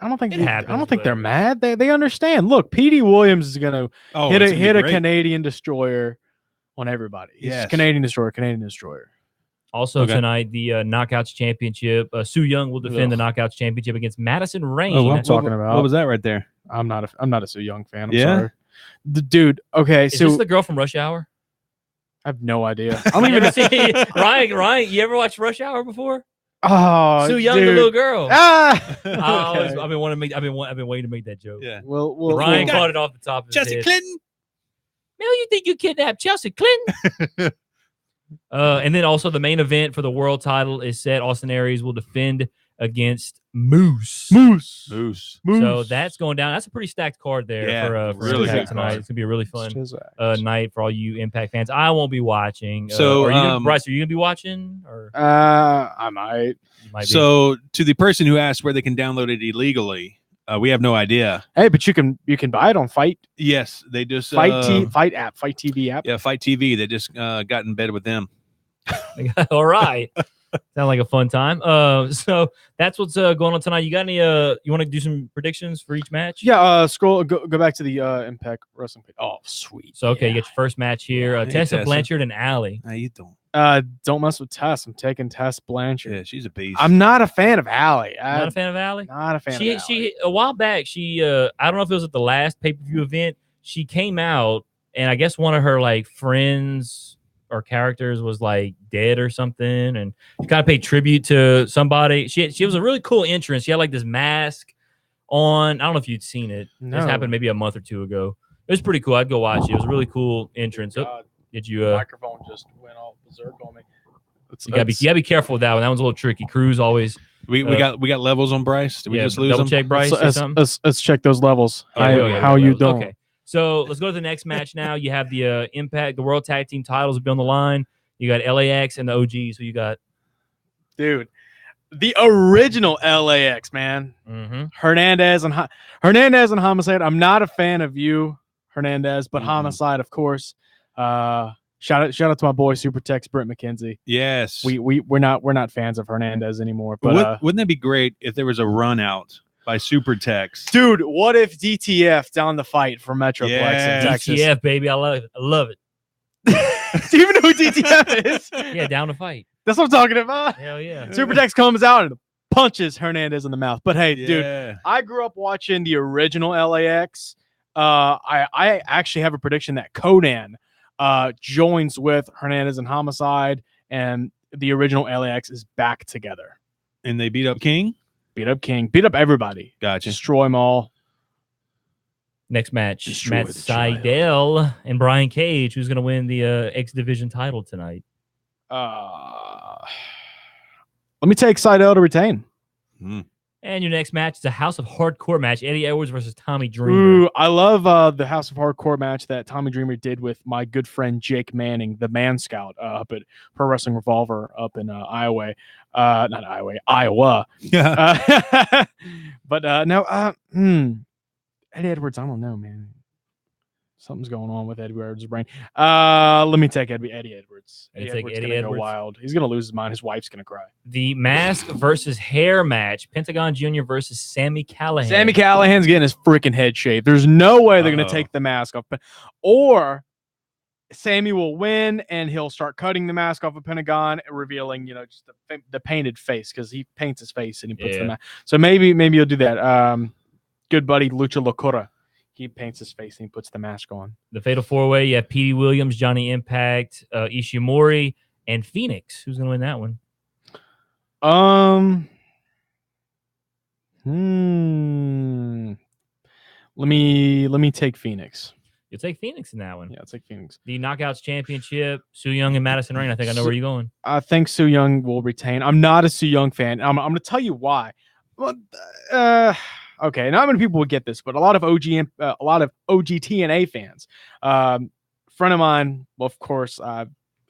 I don't think It happens, I don't think they're but- mad. They understand. Look, P.D. Williams is gonna hit it's gonna be a great. Canadian destroyer on everybody. He's Yes. Canadian destroyer. Also Okay. tonight, the Knockouts Championship. Su Young will defend the Knockouts Championship against Madison Rain. Oh, what I'm talking about. What was that right there? I'm not a Sue Young fan. I'm Yeah? sorry. Dude, okay, Is so this the girl from Rush Hour? I have no idea. I don't You even ever see Ryan, you ever watched Rush Hour before? Oh, Sue Young, dude. the little girl. Ah. I always, Okay. I've been waiting to make that joke. Yeah. Well, Ryan well, caught it off the top of his Chelsea head. Clinton. Mel, you think you kidnapped Chelsea Clinton? And then also the main event for the world title is set. Austin Aries will defend against Moose. Moose. So that's going down. That's a pretty stacked card there Yeah, for really Impact good tonight. card. It's gonna be a really fun night for all you Impact fans. I won't be watching. So, Bryce, are you gonna be watching? Or I might. you might be? So to the person who asked where they can download it illegally, we have no idea. Hey, but you can buy it on Fight Yes, they just Fight TV app. Yeah, Fight TV. They just got in bed with them. all right. Sound like a fun time. So that's what's going on tonight. You got any? You want to do some predictions for each match? Yeah. Go back to the Impact Wrestling page. Oh, sweet. So okay, Yeah. you get your first match here. Hey, Tessa Tessa. Blanchard and Allie. How you doing? Don't mess with Tess. I'm taking Tess Blanchard. Yeah, she's a beast. I'm not a fan of Allie. Not a fan of Allie. Not a fan of Allie. She a while back. She I don't know if it was at the last pay per view event. She came out and I guess one of her like friends or characters was like dead or something, and she kind of paid tribute to somebody. She was a really cool entrance. She had like this mask on. I don't know if you'd seen it. No. This happened maybe a month or two ago. It was pretty cool. I'd go watch it. It was a really cool entrance. Oh, God, did you? the microphone just went all berserk on me. You gotta be careful with that one. That one's a little tricky. Cruz always. we got levels on Bryce. Did we just lose double him? check Bryce or something. Let's check those levels. Oh, yeah, How yeah, you those. doing? Okay. So let's go to the next match now. You have the Impact, the World Tag Team titles will be on the line. You got LAX and the OGs. Who you got? Dude, the original LAX, man. Mm-hmm. Hernandez and Homicide. I'm not a fan of you, Hernandez, but Mhm. Homicide, of course. Shout out to my boy Super Tex Brent McKenzie. Yes. We're not fans of Hernandez anymore. But Wouldn't that be great if there was a run out by Super Tex? dude, what if DTF down the fight for Metroplex Yeah. in Texas? DTF, baby. I love it. I love it. Do you even know who DTF is? Yeah, down to fight. That's what I'm talking about. Hell yeah. Super Tex comes out and punches Hernandez in the mouth. But hey, dude, Yeah. I grew up watching the original LAX. I actually have a prediction that Conan joins with Hernandez and Homicide, and the original LAX is back together. And they beat up King? Beat up King, beat up everybody, Gotcha. destroy them all. Next match, Destroy Matt the child. Sydal and Brian Cage. Who's going to win the X Division title tonight? Let me take Seidel to retain. And your next match is a House of Hardcore match. Eddie Edwards versus Tommy Dreamer. Ooh, I love the House of Hardcore match that Tommy Dreamer did with my good friend Jake Manning, the Man Scout, up at Pro Wrestling Revolver up in Iowa. Yeah. But no, Eddie Edwards, I don't know, man. Something's going on with Eddie Edwards' brain. Let me take Eddie Edwards. You take Edwards Eddie gonna Edwards? go wild. He's gonna lose his mind. His wife's gonna cry. The Mask versus Hair match. Pentagon Jr. versus Sammy Callahan. Sammy Callahan's getting his freaking head shaved. There's no way they're gonna Uh-oh. take the mask off. Or Sammy will win and he'll start cutting the mask off of Pentagon, revealing, just the painted face, because he paints his face and he puts the Yeah. mask. So maybe he'll do that. Good buddy Lucha Locura. He paints his face and he puts the mask on. The Fatal 4-Way. You have Petey Williams, Johnny Impact, Ishimori, and Phoenix. Who's going to win that one? Let me take Phoenix. You'll take Phoenix in that one. Yeah, I'll take Phoenix. The Knockouts Championship. Su Young and Madison Rain. I think I know where you're going. I think Su Young will retain. I'm not a Su Young fan. I'm going to tell you why. Well, okay, not many people will get this, but a lot of OG TNA fans friend of mine, well, of course, a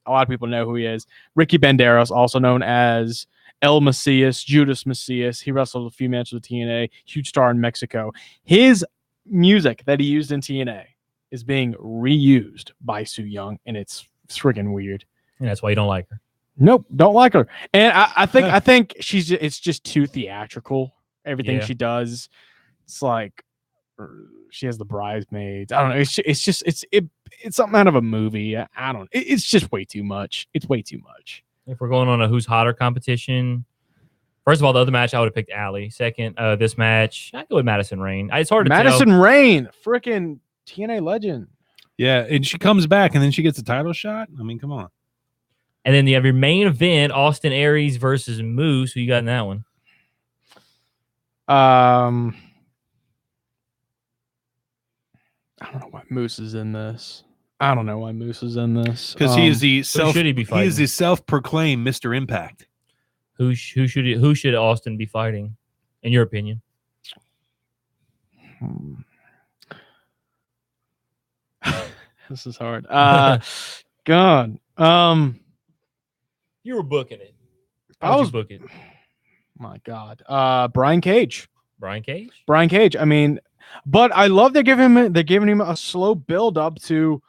lot of people know who he is. Ricky Banderas, also known as El Macias, Judas Macias. He wrestled a few matches with TNA, huge star in Mexico. His music that he used in TNA is being reused by Su Yung, and it's friggin' weird. And that's why you don't like her. Nope, don't like her. And I think it's just too theatrical. Everything she does, it's like she has the bridesmaids. I don't know. It's something out of a movie. I don't. It's just way too much. It's way too much. If we're going on a who's hotter competition, first of all, the other match I would have picked Allie. Second, this match I go with Madison Rayne. It's hard to tell. Madison Rayne, freaking TNA legend. Yeah, and she comes back and then she gets a title shot. I mean, come on. And then you have your main event, Austin Aries versus Moose. Who you got in that one? I don't know why Moose is in this. Because he is the self-proclaimed Mr. Impact. Who should Austin be fighting, in your opinion? This is hard. God. You were booking it. I was booking. My God. Brian Cage. Brian Cage. I mean, but I love they're giving him a slow build up to,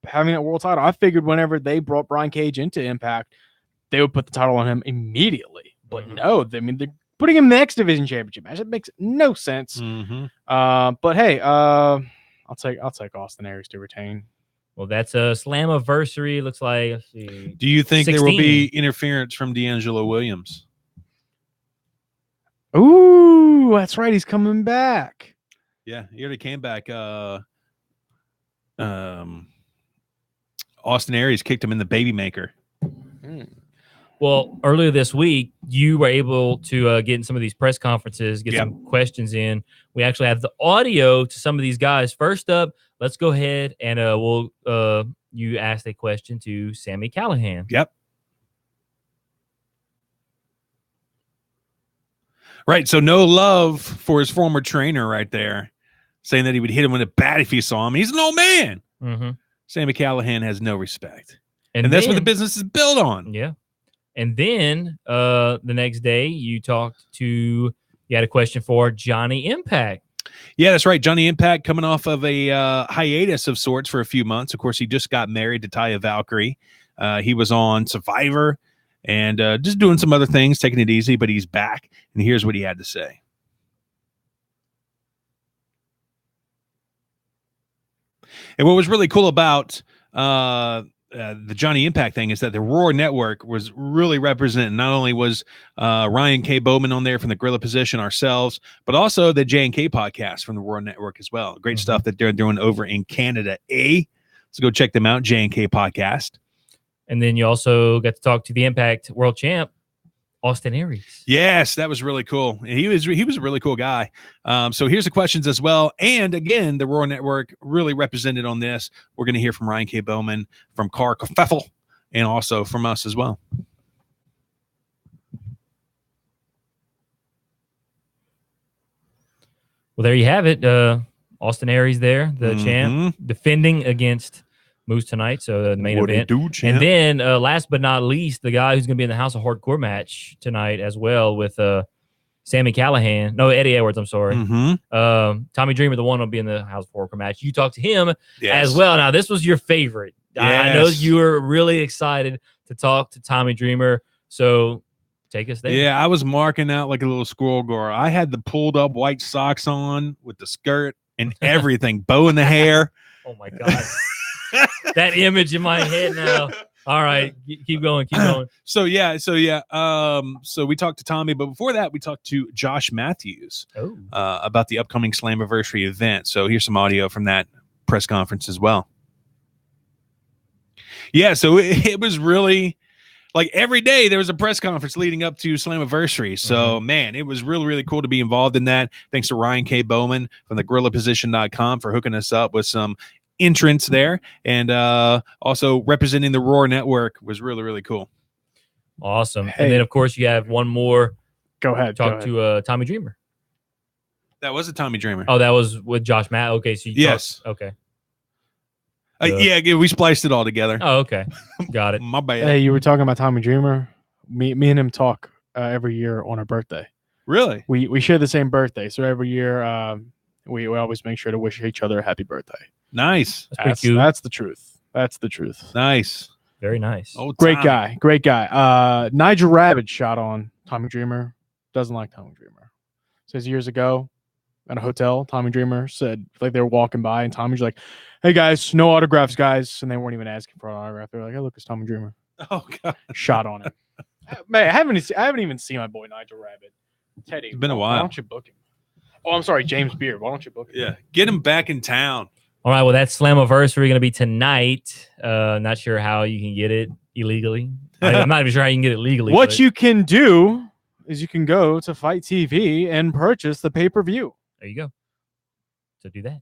having that world title. I figured whenever they brought Brian Cage into Impact, they would put the title on him immediately. But no, I mean, they're putting him in the X Division Championship match. It makes no sense. But hey, I'll take Austin Aries to retain. Well, that's a Slammiversary. Looks like. Let's see, do you think 16. there will be interference from D'Angelo Williams? Ooh, that's right. He's coming back. Yeah, he already came back. Austin Aries kicked him in the baby maker. Well, earlier this week, you were able to get in some of these press conferences, get some questions in. We actually have the audio to some of these guys. First up, let's go ahead and you asked a question to Sami Callihan. Yep. Right, so no love for his former trainer right there, saying that he would hit him with a bat if he saw him. He's an old man. Sami Callihan has no respect. And that's what the business is built on. Yeah. And then the next day, you had a question for Johnny Impact. Yeah, that's right. Johnny Impact coming off of a hiatus of sorts for a few months. Of course, he just got married to Taya Valkyrie. He was on Survivor and just doing some other things, taking it easy, but he's back. And here's what he had to say. And what was really cool about the Johnny Impact thing is that the Roar Network was really represented. Not only was Ryan K. Bowman on there from the Gorilla Position, ourselves, but also the J&K podcast from the Roar Network as well. Great stuff that they're doing over in Canada. So go check them out, J&K podcast. And then you also got to talk to the Impact World Champ, Austin Aries. Yes, that was really cool. He was a really cool guy. So here's the questions as well. And again, the Roar Network really represented on this. We're going to hear from Ryan K. Bowman, from Carl Kofeffel, and also from us as well. Well, there you have it. Austin Aries there, the champ, defending against Moose tonight, so the main event. And then last but not least, the guy who's going to be in the House of Hardcore match tonight as well with Sami Callihan. No, Eddie Edwards, I'm sorry. Tommy Dreamer, the one will be in the House of Hardcore match. You talked to him as well. Now, this was your favorite. I know you were really excited to talk to Tommy Dreamer, so take us there. Yeah, I was marking out like a little squirrel girl. I had the pulled up white socks on with the skirt and everything, bow in the hair. Oh, my God. That image in my head now. All right, keep going. So we talked to Tommy, but before that, we talked to Josh Matthews about the upcoming Slammiversary event. So here's some audio from that press conference as well. Yeah, so it was really like every day there was a press conference leading up to Slammiversary. So, man, it was really, really cool to be involved in that. Thanks to Ryan K. Bowman from the GorillaPosition.com for hooking us up with some entrance there, and also representing the Roar Network was really, really cool. Awesome. And then, of course, you have one more. Go ahead. Talk to Tommy Dreamer. That was a Tommy Dreamer. Oh, that was with Josh Matt. Okay, so yes. Okay. Yeah, we spliced it all together. Oh, okay. Got it. My bad. Hey, you were talking about Tommy Dreamer. Me and him talk every year on our birthday. Really? We share the same birthday, so every year we always make sure to wish each other a happy birthday. Nice. That's pretty cool. That's the truth. That's the truth. Nice. Very nice. Oh, Great Tommy. guy. Nigel Rabbit shot on Tommy Dreamer. Doesn't like Tommy Dreamer. Says years ago at a hotel, Tommy Dreamer said, like, they were walking by and Tommy's like, "Hey guys, no autographs, guys." And they weren't even asking for an autograph. They're like, "Hey, look, it's Tommy Dreamer." Oh God. Shot on him. Man, I haven't even seen my boy Nigel Rabbit. Teddy, It's been a why while. don't you book him? Oh, I'm sorry, James Beard. Why don't you book him? Yeah. Get him back in town. All right. Well, that's Slammiversary going to be tonight. Not sure how you can get it illegally. I'm not even sure how you can get it legally. What but you can do is you can go to Fight TV and purchase the pay-per-view. there you go. So do that.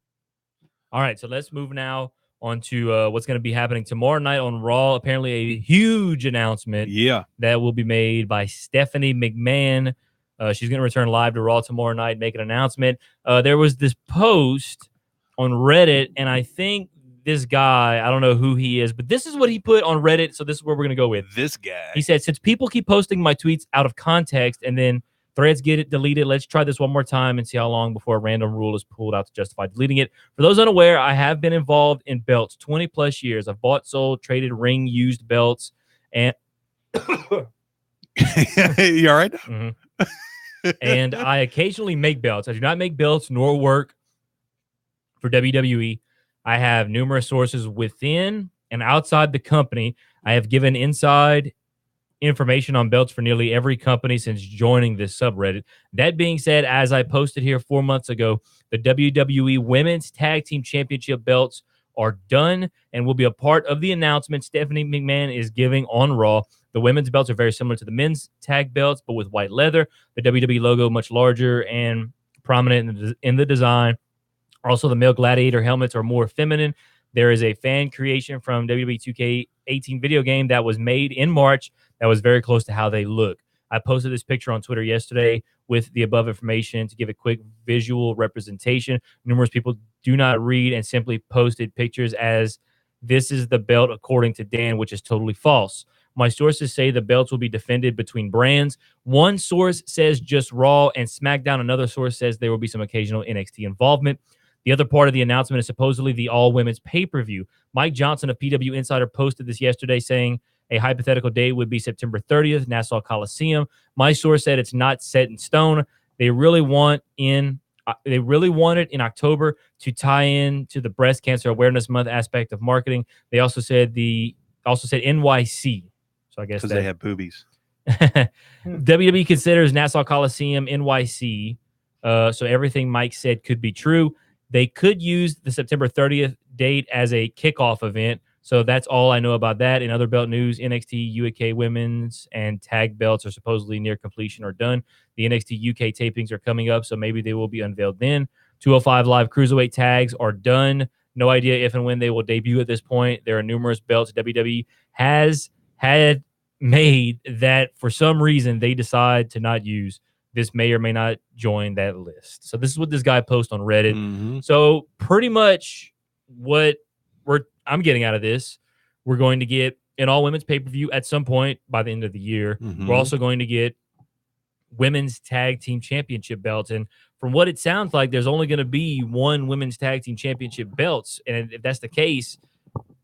All right. So let's move now on to what's going to be happening tomorrow night on Raw. Apparently, a huge announcement Yeah. that will be made by Stephanie McMahon. She's going to return live to Raw tomorrow night, make an announcement. There was this post on Reddit, and I think this guy, I don't know who he is, but this is what he put on Reddit, so this is where we're going to go with. This guy. He said, since people keep posting my tweets out of context and then threads get it deleted, let's try this one more time and see how long before a random rule is pulled out to justify deleting it. For those unaware, I have been involved in belts 20 plus years. I've bought, sold, traded ring used belts, and You all right? Mhm. And I occasionally make belts. I do not make belts nor work for WWE. I have numerous sources within and outside the company. I have given inside information on belts for nearly every company since joining this subreddit. That being said, as I posted here 4 months ago, the WWE Women's Tag Team Championship belts are done and will be a part of the announcement Stephanie McMahon is giving on Raw. The women's belts are very similar to the men's tag belts, but with white leather. The WWE logo much larger and prominent in the design. Also, the male gladiator helmets are more feminine. There is a fan creation from WWE 2K18 video game that was made in March that was very close to how they look. I posted this picture on Twitter yesterday with the above information to give a quick visual representation. Numerous people do not read and simply posted pictures as this is the belt according to Dan, which is totally false. My sources say the belts will be defended between brands. One source says just Raw and SmackDown. Another source says there will be some occasional NXT involvement. The other part of the announcement is supposedly the all-women's pay-per-view. Mike Johnson of PW Insider posted this yesterday saying a hypothetical date would be September 30th, Nassau Coliseum. My source said it's not set in stone. They really want it in October to tie in to the Breast Cancer Awareness Month aspect of marketing. They also said NYC. So I guess Because they have boobies. WWE considers Nassau Coliseum NYC. So everything Mike said could be true. They could use the September 30th date as a kickoff event. So that's all I know about that. In other belt news, NXT UK women's and tag belts are supposedly near completion or done. The NXT UK tapings are coming up, so maybe they will be unveiled then. 205 Live Cruiserweight tags are done. No idea if and when they will debut at this point. There are numerous belts WWE has had made that for some reason they decide to not use. This may or may not join that list. So this is what this guy posted on Reddit. Mm-hmm. So pretty much what I'm getting out of this, we're going to get an all-women's pay-per-view at some point by the end of the year. Mm-hmm. We're also going to get women's tag team championship belts. And from what it sounds like, there's only going to be one women's tag team championship belts. And if that's the case,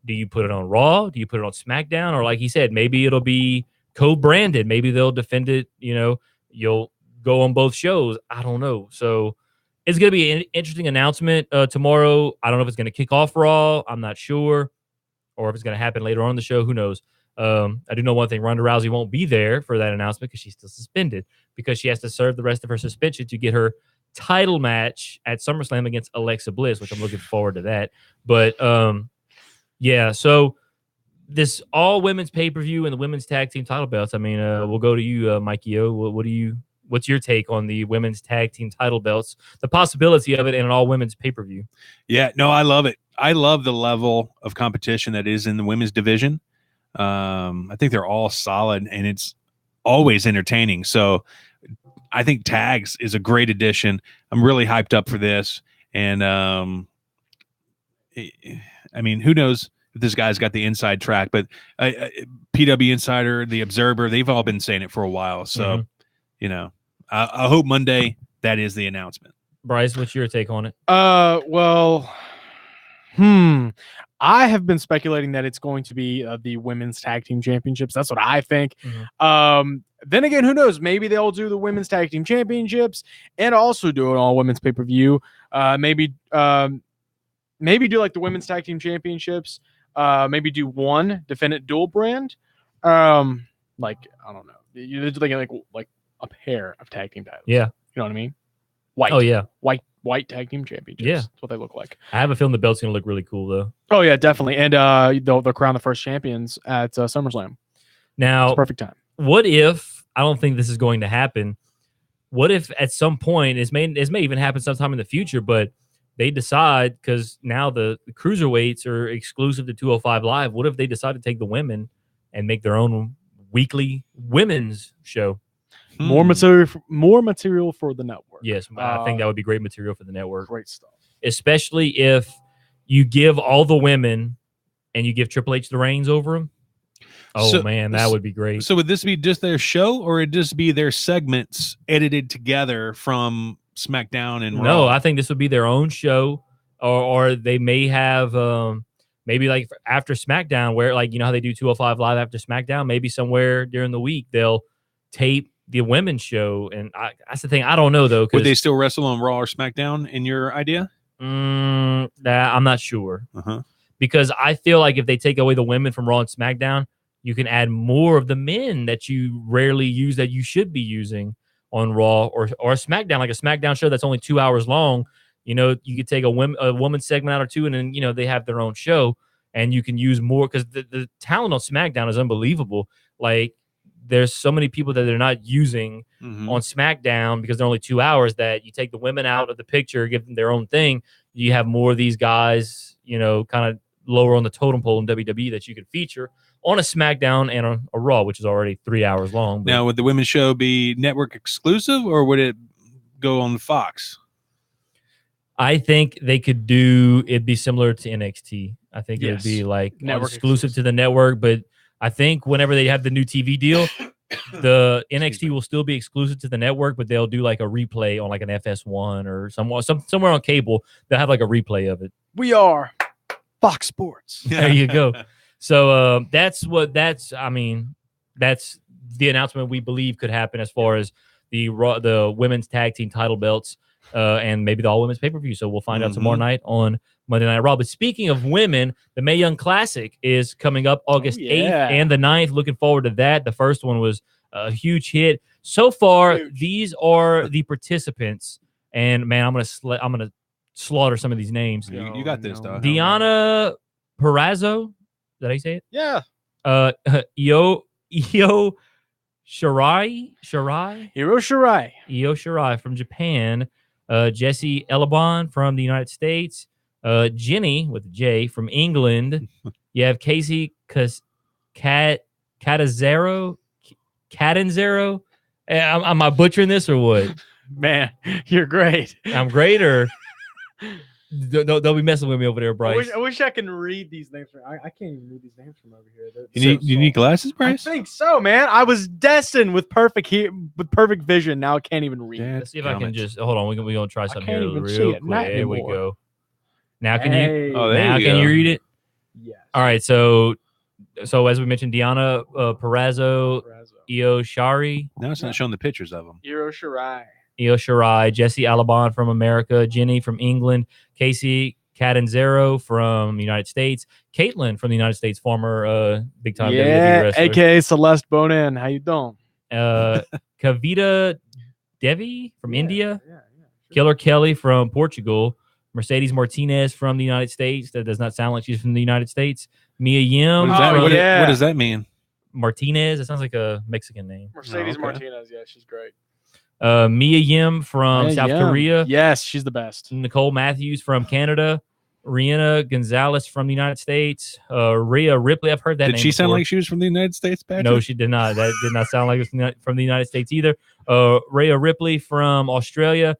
do you put it on Raw? Do you put it on SmackDown? Or like he said, maybe it'll be co-branded. Maybe they'll defend it. You'll go on both shows. I don't know. So it's going to be an interesting announcement tomorrow. I don't know if it's going to kick off Raw. I'm not sure. Or if it's going to happen later on in the show. Who knows? I do know one thing. Ronda Rousey won't be there for that announcement because she's still suspended because she has to serve the rest of her suspension to get her title match at SummerSlam against Alexa Bliss, which I'm looking forward to that. But, yeah, so this all-women's pay-per-view and the women's tag team title belts, I mean, we'll go to you, Mikey O. What's your take on the women's tag team title belts, the possibility of it in an all-women's pay-per-view? Yeah, no, I love it. I love the level of competition that is in the women's division. I think they're all solid, and it's always entertaining. So I think tags is a great addition. I'm really hyped up for this. And I mean, who knows if this guy's got the inside track, but PW Insider, The Observer, they've all been saying it for a while. So, you know, I hope Monday that is the announcement. Bryce, what's your take on it? Well, I have been speculating that it's going to be the women's tag team championships. That's what I think. Then again, who knows? Maybe they'll do the women's tag team championships and also do an all women's pay-per-view. Maybe do like the women's tag team championships. Maybe do one defendant dual brand. Like, I don't know. You're thinking like a pair of tag team titles. Yeah. You know what I mean? White. Oh yeah. White tag team championships. Yeah. That's what they look like. I have a feeling the belt's gonna look really cool though. Oh yeah, definitely. And they'll crown the first champions at SummerSlam. Now, It's perfect time. what if, I don't think this is going to happen, what if at some point, this may even happen sometime in the future, but they decide, because now the cruiserweights are exclusive to 205 Live, what if they decide to take the women and make their own weekly women's show? More material for the network. Yes, I think that would be great material for the network. Great stuff. Especially if you give all the women and you give Triple H the reins over them. Oh, man, that would be great. So would this be just their show, or would this be their segments edited together from SmackDown and Raw? No, I think this would be their own show, or they may have maybe like after SmackDown, where like, you know how they do 205 Live after SmackDown, maybe somewhere during the week they'll tape the women's show. And that's the thing. I don't know, though. Would they still wrestle on Raw or SmackDown in your idea? I'm not sure. Because I feel like if they take away the women from Raw and SmackDown, you can add more of the men that you rarely use that you should be using on Raw or SmackDown, like a SmackDown show that's only 2 hours long. You know, you could take a woman's segment out or two, and then, you know, they have their own show, and you can use more, because the talent on SmackDown is unbelievable. Like, there's so many people that they're not using on SmackDown because they're only 2 hours, that you take the women out of the picture, give them their own thing. You have more of these guys, you know, kind of lower on the totem pole in WWE that you could feature on a SmackDown and on a Raw, which is already 3 hours long. But now, would the women's show be network exclusive, or would it go on Fox? I think they could do it'd be similar to NXT. I think it would be like Network exclusive to the network, but I think whenever they have the new TV deal, the NXT will still be exclusive to the network, but they'll do like a replay on like an FS1 or somewhere on cable. They'll have like a replay of it. We are Fox Sports. There you go. So that's the announcement we believe could happen as far as the women's tag team title belts and maybe the all women's pay-per-view. So we'll find out tomorrow night on Monday Night Raw. But speaking of women, the Mae Young Classic is coming up August 8th and the 9th. Looking forward to that. The first one was a huge hit. So far, these are the participants. And, man, I'm gonna slaughter some of these names. You got this, dog. Deonna Purrazzo. Is that how you say it? Yeah. Io Shirai. Hiro Shirai. Io Shirai from Japan. Jesse Elabon from the United States. Jenny with a J from England. You have Casey Catanzaro. Am I butchering this or what? Man, you're great. I'm great, or don't be messing with me over there, Bryce. I wish I can read these names. I can't even read these names from over here. You need glasses, Bryce? I think so, man. I was destined with perfect vision. Now I can't even read. Let's see if I can just hold on. We're gonna try something here real quick. Not There we anymore. go. Now can you? Oh, there now you can go. you read it? Yes. All right. So as we mentioned, Deonna Purrazzo, Io Shirai, Now it's not showing the pictures of them. Hiro Shirai. Io Shirai, Jesse Alabon from America, Jenny from England, Casey Catanzaro from the United States, Caitlin from the United States, former big time WWE wrestler. aka Celeste Bonin. How you doing? Kavita Devi from India, Killer Kelly from Portugal, Mercedes Martinez from the United States. That does not sound like she's from the United States. Mia Yim. What does that mean? Martinez. It sounds like a Mexican name. Mercedes Martinez. Yeah, she's great. Mia Yim from South Korea. Yes, she's the best. Nicole Matthews from Canada. Rihanna Gonzalez from the United States. Rhea Ripley. I've heard that name. Did she sound before. like she was from the United States, Patrick? No, she did not. That did not sound like it was from the United States either. Rhea Ripley from Australia.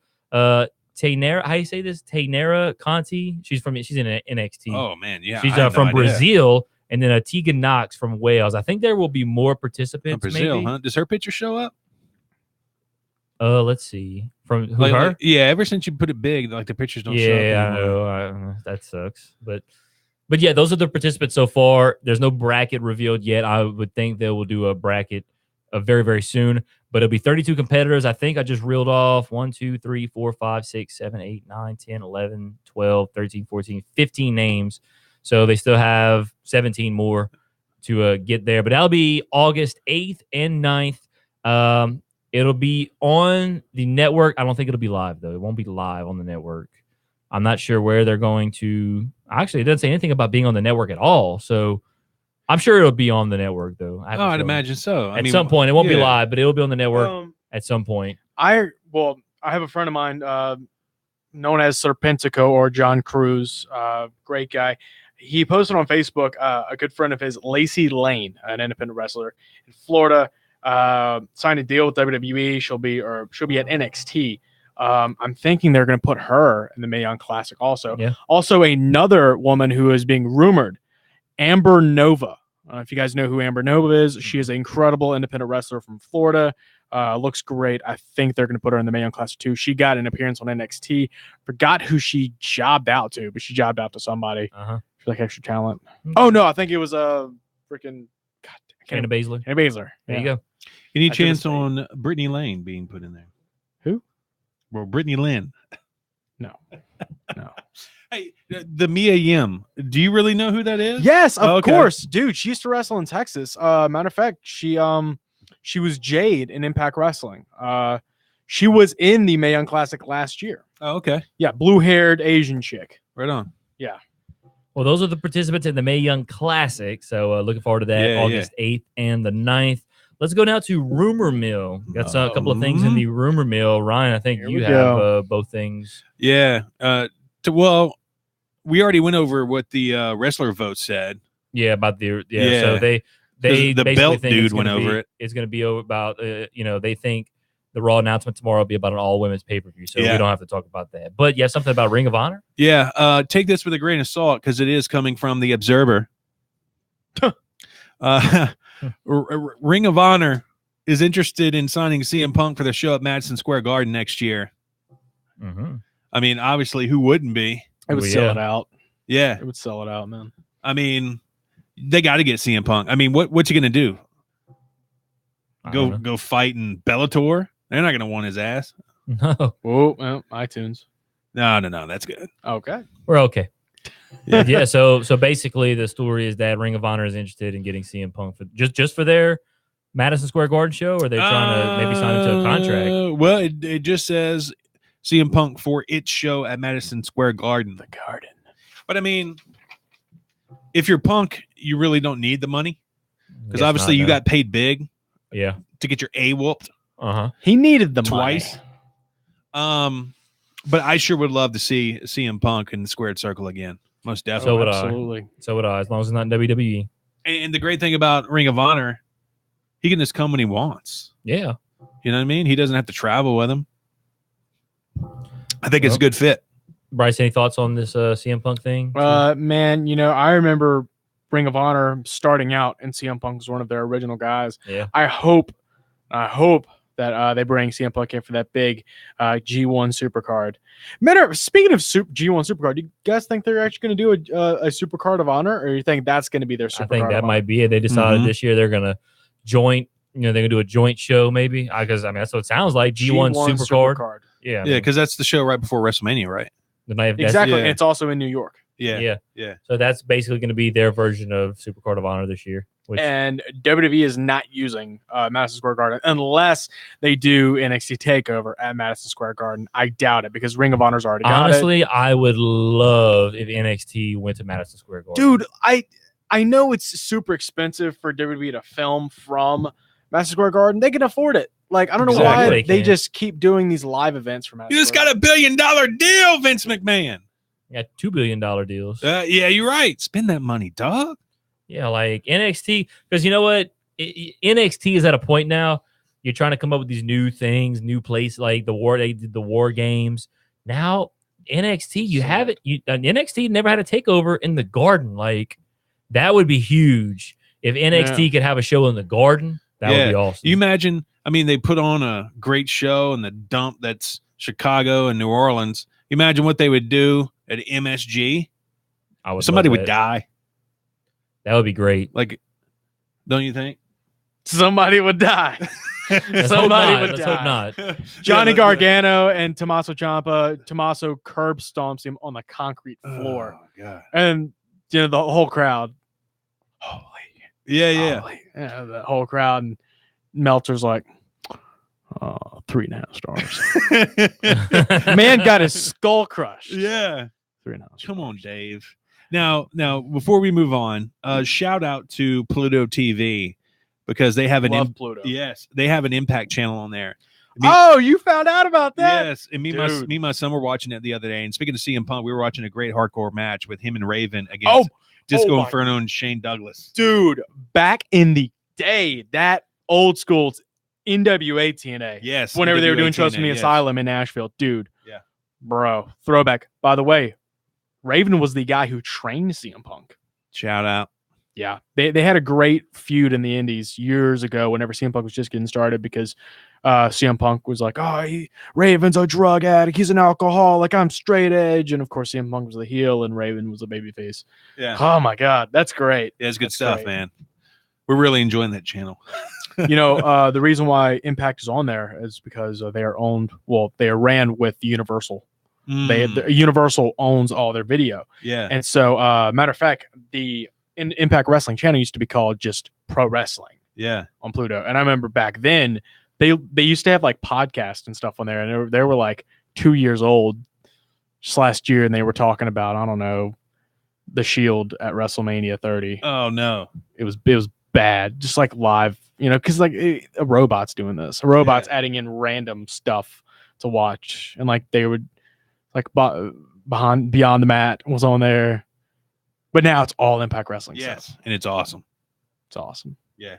Taynara. How you say this? Taynara Conti. She's in NXT. Oh man, yeah. She's I had no from idea. Brazil, and then Tegan Knox from Wales. I think there will be more participants. Brazil, maybe. huh? Does her picture show up? Let's see. From who? Her? Yeah. Ever since you put it big, like the pictures don't show up Yeah, anymore. I know. That sucks. But yeah, those are the participants so far. There's no bracket revealed yet. I would think they will do a bracket very, very soon. But it'll be 32 competitors. I think I just reeled off 1, 2, 3, 4, 5, 6, 7, 8, 9, 10, 11, 12, 13, 14, 15 names. So they still have 17 more to get there. But that'll be August 8th and 9th. It'll be on the network. I don't think it'll be live, though. It won't be live on the network. I'm not sure where they're going to. Actually, it doesn't say anything about being on the network at all. So I'm sure it'll be on the network, though. I'd imagine so. At some point. It won't be live, but it'll be on the network at some point. I have a friend of mine known as Serpentico or John Cruz. Great guy. He posted on Facebook a good friend of his, Lacey Lane, an independent wrestler in Florida. Signed a deal with WWE. She'll be at NXT. I'm thinking they're going to put her in the Mae Young Classic also. Yeah. Also, another woman who is being rumored, Amber Nova. If you guys know who Amber Nova is, she is an incredible independent wrestler from Florida. Looks great. I think they're going to put her in the Mae Young Classic too. She got an appearance on NXT. Forgot who she jobbed out to, but she jobbed out to somebody. She's like extra talent. Oh no, I think it was freaking Shayna Baszler. Shayna Baszler. There you go. Any chance on Brittany Lane being put in there? Who? Well, Brittany Lynn. No. Hey, the Mia Yim. Do you really know who that is? Yes, of course, dude. She used to wrestle in Texas. Matter of fact, she was Jade in Impact Wrestling. She was in the Mae Young Classic last year. Oh, okay. Yeah, blue-haired Asian chick. Right on. Yeah. Well, those are the participants in the Mae Young Classic. So looking forward to that August 8th and the 9th. Let's go now to Rumor Mill. Got a couple of things in the Rumor Mill. Ryan, I think you have both things. Yeah. Well, we already went over what the wrestler vote said. Yeah, about So they the belt think dude went over it. It's going to be about they think the Raw announcement tomorrow will be about an all women's pay per view. So we don't have to talk about that. But you have something about Ring of Honor. Yeah. Take this with a grain of salt because it is coming from the Observer. Ring of Honor is interested in signing CM Punk for the show at Madison Square Garden next year. I mean, obviously, who wouldn't be? It would sell it out. Yeah, it would sell it out, man. I mean, they got to get CM Punk. I mean, what you gonna do? Go fight in Bellator? They're not gonna want his ass. No. Well, iTunes. No, that's good. Okay, we're okay. Yeah. So basically, the story is that Ring of Honor is interested in getting CM Punk for just for their Madison Square Garden show, or they're trying to maybe sign him to a contract. Well, it just says CM Punk for its show at Madison Square Garden. The Garden. But I mean, if you're Punk, you really don't need the money because obviously you got paid big. Yeah. To get your A whooped. He needed them twice. Money. But I sure would love to see CM Punk in the squared circle again. Most definitely. So would absolutely. So would I, as long as it's not in WWE. And the great thing about Ring of Honor, he can just come when he wants. Yeah. You know what I mean? He doesn't have to travel with him. I think it's a good fit. Bryce, any thoughts on this CM Punk thing? Man, I remember Ring of Honor starting out, and CM Punk was one of their original guys. Yeah. I hope that they bring CM Punk in for that big G1 Supercard. Speaking of G1 Supercard, do you guys think they're actually going to do a Supercard of Honor, or you think that's going to be their Supercard? I think that might be it. They decided this year they're going to joint. They're going to do a joint show, maybe. Because that's what it sounds like. G1 Supercard. Yeah. Yeah, because that's the show right before WrestleMania, right? Exactly. And it's also in New York. Yeah. So that's basically going to be their version of Supercard of Honor this year. And WWE is not using Madison Square Garden unless they do NXT TakeOver at Madison Square Garden. I doubt it because Ring of Honor's already got it. Honestly, I would love if NXT went to Madison Square Garden. Dude, I know it's super expensive for WWE to film from Madison Square Garden. They can afford it. Like, I don't know why they just keep doing these live events from Madison You just got $1 billion deal, Vince McMahon. You got $2 billion deals. Yeah, you're right. Spend that money, dog. Yeah, like NXT, because you know what? NXT is at a point now. You're trying to come up with these new things, new places, like they did the War Games. Now NXT, you have it. NXT never had a takeover in the Garden. Like that would be huge if NXT could have a show in the Garden. That would be awesome. You imagine? I mean, they put on a great show in the dump that's Chicago and New Orleans. You imagine what they would do at MSG? Somebody would die. That would be great. Like, don't you think? Somebody would die. Somebody would die. Let's hope not. Johnny Gargano and Tommaso Ciampa. Tommaso curb stomps him on the concrete floor. Oh, God. And the whole crowd. Holy. Yeah. Holy. The whole crowd. And Meltzer's like, 3.5 stars. Man got his skull crushed. Yeah. 3.5 stars. Come on, Dave. Now, before we move on, shout out to Pluto TV because they have Pluto. Yes, they have an Impact channel on there. You found out about that? Yes, and me and my son were watching it the other day. And speaking of CM Punk, we were watching a great hardcore match with him and Raven against Disco Inferno and Shane Douglas. Dude, back in the day, that old school NWA TNA. Yes, whenever they were doing TNA, Trust Me Asylum in Nashville, dude. Yeah, bro, throwback. By the way, Raven was the guy who trained CM Punk. Shout out. Yeah, they had a great feud in the Indies years ago whenever CM Punk was just getting started because CM Punk was like, Raven's a drug addict. He's an alcoholic. I'm straight edge. And, of course, CM Punk was the heel and Raven was the babyface. Yeah. Oh, my God. That's great. Yeah, it's good stuff, man. We're really enjoying that channel. The reason why Impact is on there is because they are owned. Well, they are ran with Universal. Universal owns all their video. Yeah. And so, matter of fact, the Impact Wrestling channel used to be called just Pro Wrestling. Yeah. On Pluto. And I remember back then they used to have like podcasts and stuff on there, and they were like 2 years old just last year, and they were talking about, I don't know, the Shield at WrestleMania 30. Oh no. It was bad. Just like live, because like a robot's doing this. A robot's adding in random stuff to watch. And like they would like Beyond the Mat was on there. But now it's all Impact Wrestling stuff. And it's awesome. It's awesome. Yeah.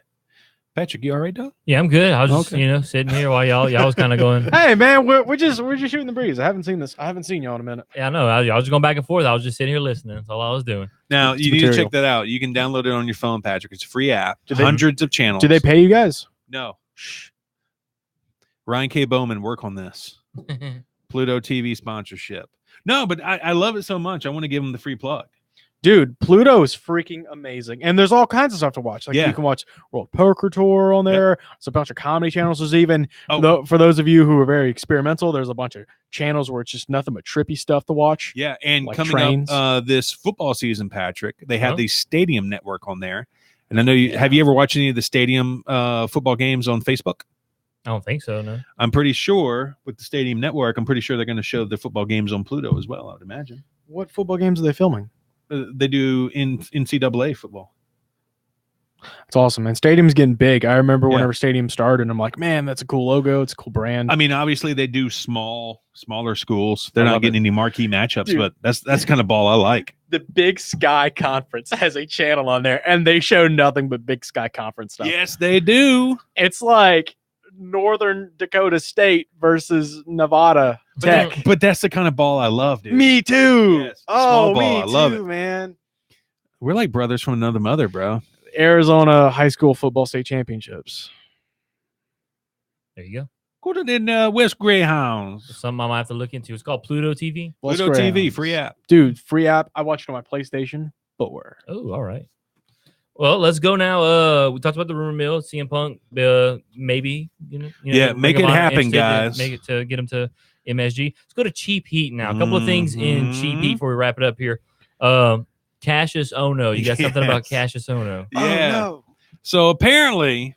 Patrick, you all right, dog? Yeah, I'm good. I was just, sitting here while y'all was kind of going. Hey, man, we're just shooting the breeze. I haven't seen y'all in a minute. Yeah, I know. I was just going back and forth. I was just sitting here listening. That's all I was doing. Now, you need to check that out. You can download it on your phone, Patrick. It's a free app. Hundreds of channels. Do they pay you guys? No. Shh. Ryan K. Bowman, work on this. Pluto TV sponsorship. No, but I love it so much. I want to give them the free plug. Dude, Pluto is freaking amazing. And there's all kinds of stuff to watch. Like you can watch World Poker Tour on there. Yep. There's a bunch of comedy channels. There's even, for those of you who are very experimental, there's a bunch of channels where it's just nothing but trippy stuff to watch. Yeah, and like coming up this football season, Patrick, they have the Stadium Network on there. And I know have you ever watched any of the Stadium football games on Facebook? I don't think so, no. I'm pretty sure with the Stadium Network, I'm pretty sure they're going to show the football games on Pluto as well, I would imagine. What football games are they filming? They do in NCAA football. It's awesome, man. Stadium's getting big. I remember whenever Stadium started, and I'm like, man, that's a cool logo. It's a cool brand. I mean, obviously they do smaller schools. They're not getting any marquee matchups, but that's kind of ball I like. The Big Sky Conference has a channel on there, and they show nothing but Big Sky Conference stuff. Yes, they do. It's like Northern Dakota State versus Nevada Tech. But that's the kind of ball I love, dude. Me too. Yes, small ball. Me I love too, it, man. We're like brothers from another mother, bro. Arizona high school football state championships. There you go. Go to the West Greyhounds. Something I might have to look into. It's called Pluto TV. Pluto TV, free app. Dude, free app. I watched it on my PlayStation 4. Oh, all right. Well, let's go now. We talked about the rumor mill, CM Punk, maybe. Make it happen, guys. Make it to get him to MSG. Let's go to Cheap Heat now. A couple of things in Cheap Heat before we wrap it up here. Cassius Ono. You got something about Cassius Ono? Yeah. Oh, no. So apparently,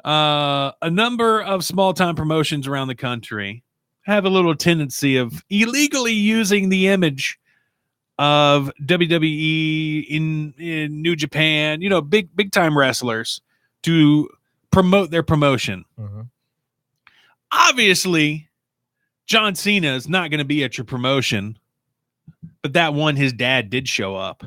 a number of small-time promotions around the country have a little tendency of illegally using the image of WWE in New Japan, big time wrestlers to promote their promotion. Mm-hmm. Obviously, John Cena is not going to be at your promotion, but that one, his dad did show up.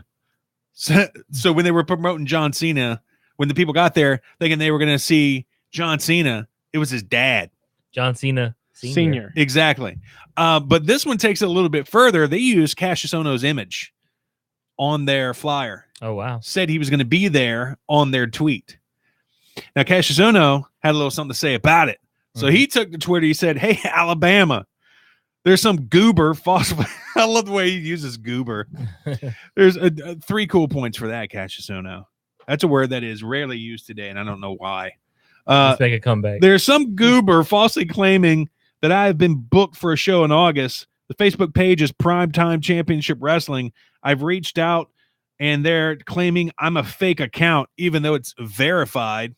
So when they were promoting John Cena, when the people got there thinking they were going to see John Cena, it was his dad. John Cena Senior. Exactly. But this one takes it a little bit further. They used Cassius Ohno's image on their flyer. Oh, wow. Said he was going to be there on their tweet. Now, Cassius Ohno had a little something to say about it. So he took to Twitter. He said, "Hey, Alabama, there's some goober false." I love the way he uses goober. There's 3 cool points for that, Cassius Ohno. That's a word that is rarely used today, and I don't know why. Let's make a comeback. There's some goober falsely claiming that I have been booked for a show in August. The Facebook page is Primetime Championship Wrestling. I've reached out, and they're claiming I'm a fake account, even though it's verified.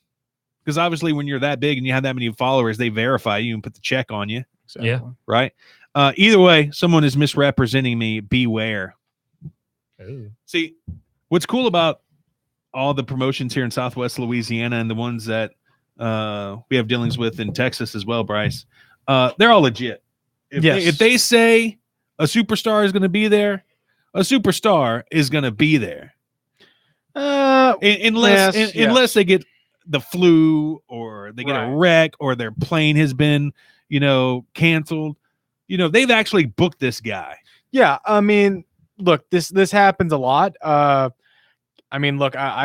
Because obviously when you're that big and you have that many followers, they verify you and put the check on you. Exactly. Yeah. Right? Either way, someone is misrepresenting me. Beware. Ooh. See, what's cool about all the promotions here in Southwest Louisiana and the ones that we have dealings with in Texas as well, Bryce, they're all legit. If they say a superstar is going to be there, a superstar is going to be there. Unless they get the flu or they get a wreck or their plane has been, canceled. They've actually booked this guy. Yeah, I mean, look, this happens a lot. I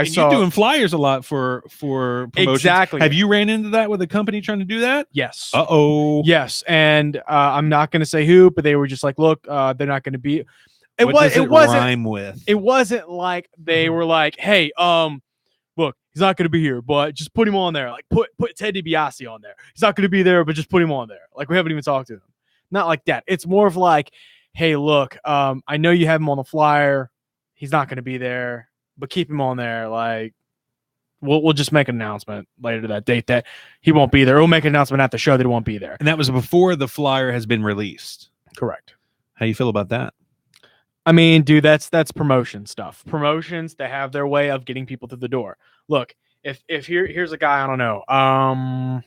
saw you doing flyers a lot for promotions. Exactly. Have you ran into that with a company trying to do that? Yes. Uh-oh. Yes, and I'm not going to say who, but they were just like, look, they're not going to be. What does it rhyme with? It wasn't like they were like, hey, look, he's not going to be here, but just put him on there. Like put Ted DiBiase on there. He's not going to be there, but just put him on there. Like we haven't even talked to him. Not like that. It's more of like, hey, look, I know you have him on the flyer. He's not going to be there, but keep him on there. Like we'll just make an announcement later to that date that he won't be there. We'll make an announcement at the show that he won't be there. And that was before the flyer has been released. Correct. How you feel about that? I mean, dude, that's promotion stuff. Promotions, they have their way of getting people through the door. Look, if here's a guy, I don't know,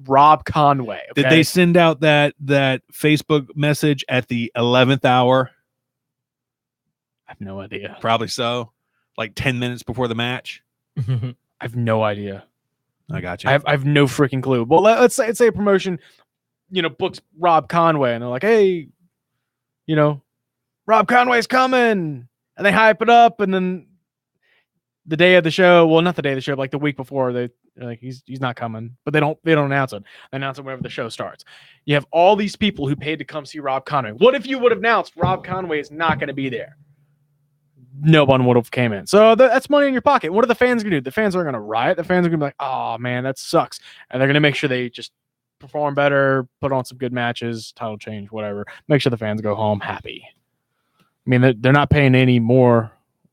Rob Conway. Okay? Did they send out that Facebook message at the 11th hour? I have no idea. Probably so. Like 10 minutes before the match. I have no idea. I got you. I have no freaking clue. Well, let's say a promotion, books Rob Conway, and they're like, hey, Rob Conway's coming, and they hype it up, and then the day of the show, well, not the day of the show, but like the week before, they're like, he's not coming, but they don't announce it. They announce it whenever the show starts. You have all these people who paid to come see Rob Conway. What if you would have announced Rob Conway is not going to be there? No one would have came in. So that's money in your pocket. What are the fans going to do? The fans are going to riot. The fans are going to be like, oh, man, that sucks. And they're going to make sure they just perform better, put on some good matches, title change, whatever. Make sure the fans go home happy. I mean, they're not paying any more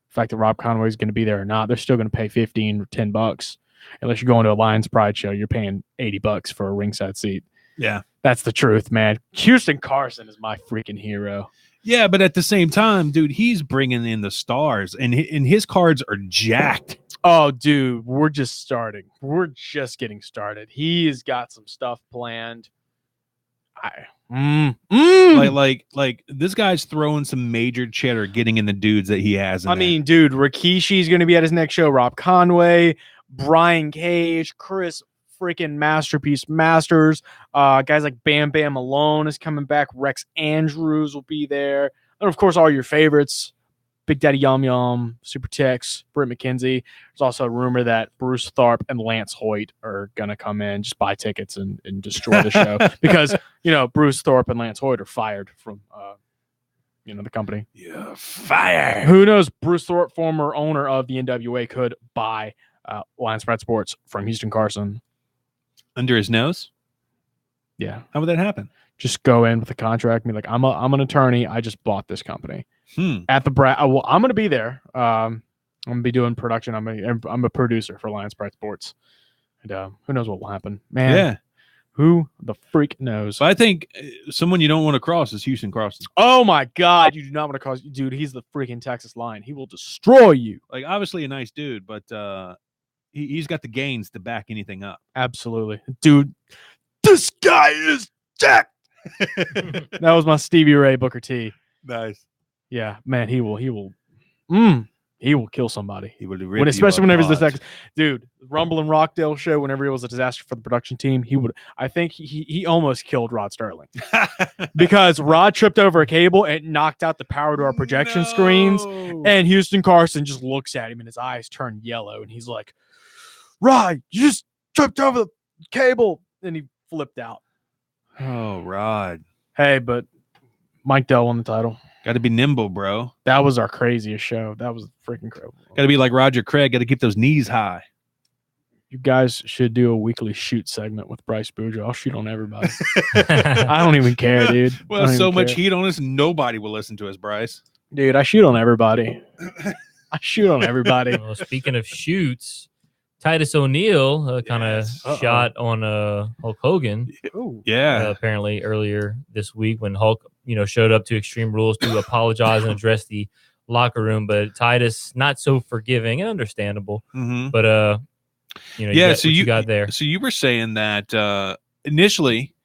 the fact that Rob Conway is going to be there or not. They're still going to pay $15 or $10. Unless you're going to a Lions Pride show, you're paying $80 for a ringside seat. Yeah. That's the truth, man. Houston Carson is my freaking hero. Yeah, but at the same time, dude, he's bringing in the stars, and his cards are jacked. Oh, dude, we're just starting. We're just getting started. He has got some stuff planned. Like this guy's throwing some major cheddar, getting in the dudes that he has. I mean, dude, Rikishi's going to be at his next show. Rob Conway, Brian Cage, Chris freaking Masterpiece Masters. Guys like Bam Bam Malone is coming back. Rex Andrews will be there. And, of course, all your favorites. Big Daddy Yum Yum, Super Tex, Britt McKenzie. There's also a rumor that Bruce Tharpe and Lance Hoyt are going to come in, just buy tickets and destroy the show. Because, Bruce Tharpe and Lance Hoyt are fired from, the company. Yeah, fire. Who knows? Bruce Tharpe, former owner of the NWA, could buy Lions Pride Sports from Houston Carson. Under his nose? Yeah. How would that happen? Just go in with a contract and be like, I'm an attorney. I just bought this company. At the I'm going to be there. I'm going to be doing production. I'm a producer for Lions Pride Sports. And who knows what will happen, man? Yeah. Who the freak knows? So I think someone you don't want to cross is Houston Carson. Oh my God, you do not want to cross, dude. He's the freaking Texas Lion. He will destroy you. Like, obviously a nice dude, but he's got the gains to back anything up. Absolutely, dude. This guy is jacked. That was my Stevie Ray Booker T. Nice. Yeah, man, he will. he will kill somebody. He would Especially whenever it's the second dude, Rumble and Rockdale show, whenever it was a disaster for the production team, I think he almost killed Rod Sterling because Rod tripped over a cable and knocked out the power to our projection screens. And Houston Carson just looks at him and his eyes turn yellow. And he's like, Rod, you just tripped over the cable. And he flipped out. Oh, Rod. Hey, but Mike Dell won the title. Got to be nimble, bro. That was our craziest show. That was freaking incredible. Got to be like Roger Craig. Got to keep those knees high. You guys should do a weekly shoot segment with Bryce Boudreaux. I'll shoot on everybody. I don't even care, dude. Well, so much heat on us, nobody will listen to us, Bryce. Dude, I shoot on everybody. I shoot on everybody. Well, speaking of shoots, Titus O'Neil kind of shot on Hulk Hogan. Ooh. Yeah. Apparently earlier this week when Hulk, showed up to Extreme Rules to apologize and address the locker room. But Titus, not so forgiving and understandable. Mm-hmm. But, you got there. So you were saying that initially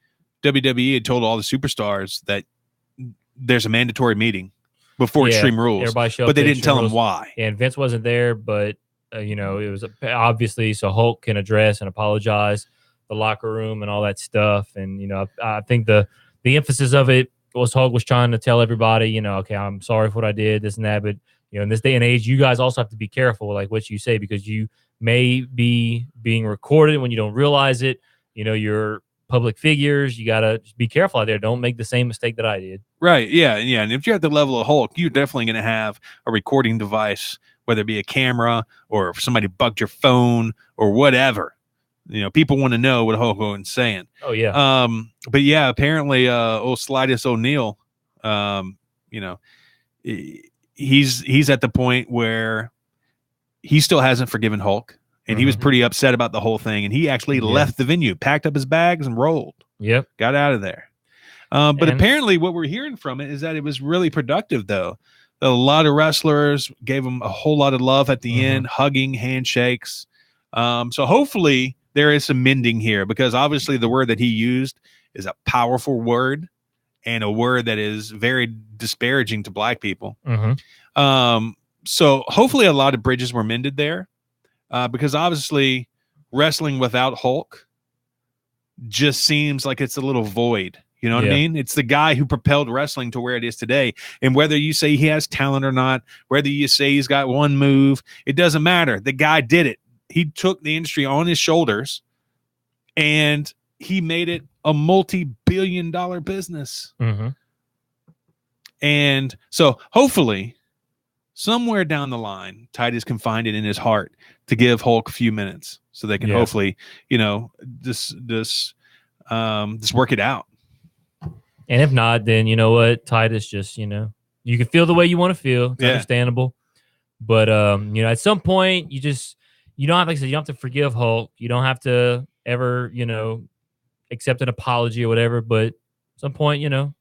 WWE had told all the superstars that there's a mandatory meeting before Extreme Rules, but they didn't tell them why. And Vince wasn't there, but it was obviously so Hulk can address and apologize the locker room and all that stuff. And I think the emphasis of it was Hulk was trying to tell everybody, okay, I'm sorry for what I did, this and that, but in this day and age, you guys also have to be careful, like what you say, because you may be being recorded when you don't realize it. You're public figures. You gotta be careful out there. Don't make the same mistake that I did. Right? Yeah. And if you're at the level of Hulk, you're definitely going to have a recording device, whether it be a camera or if somebody bugged your phone or whatever. People want to know what Hulk Hogan's saying. Oh yeah. But yeah, apparently, Titus O'Neil, he's at the point where he still hasn't forgiven Hulk, and he was pretty upset about the whole thing. And he actually left the venue, packed up his bags, and rolled. Yep, got out of there. But apparently, what we're hearing from it is that it was really productive, though. A lot of wrestlers gave him a whole lot of love at the end, hugging, handshakes. So hopefully there is some mending here, because obviously the word that he used is a powerful word and a word that is very disparaging to black people. So hopefully a lot of bridges were mended there, because obviously wrestling without Hulk just seems like it's a little void. You know what I mean? It's the guy who propelled wrestling to where it is today. And whether you say he has talent or not, whether you say he's got one move, it doesn't matter. The guy did it. He took the industry on his shoulders and he made it a multi-billion-dollar business. And so hopefully somewhere down the line, Titus can find it in his heart to give Hulk a few minutes so they can hopefully, just work it out. And if not, then you know what, Titus, just you can feel the way you want to feel. It's understandable. But at some point, you don't have, like I said, you don't have to forgive Hulk. You don't have to ever, accept an apology or whatever. But at some point, like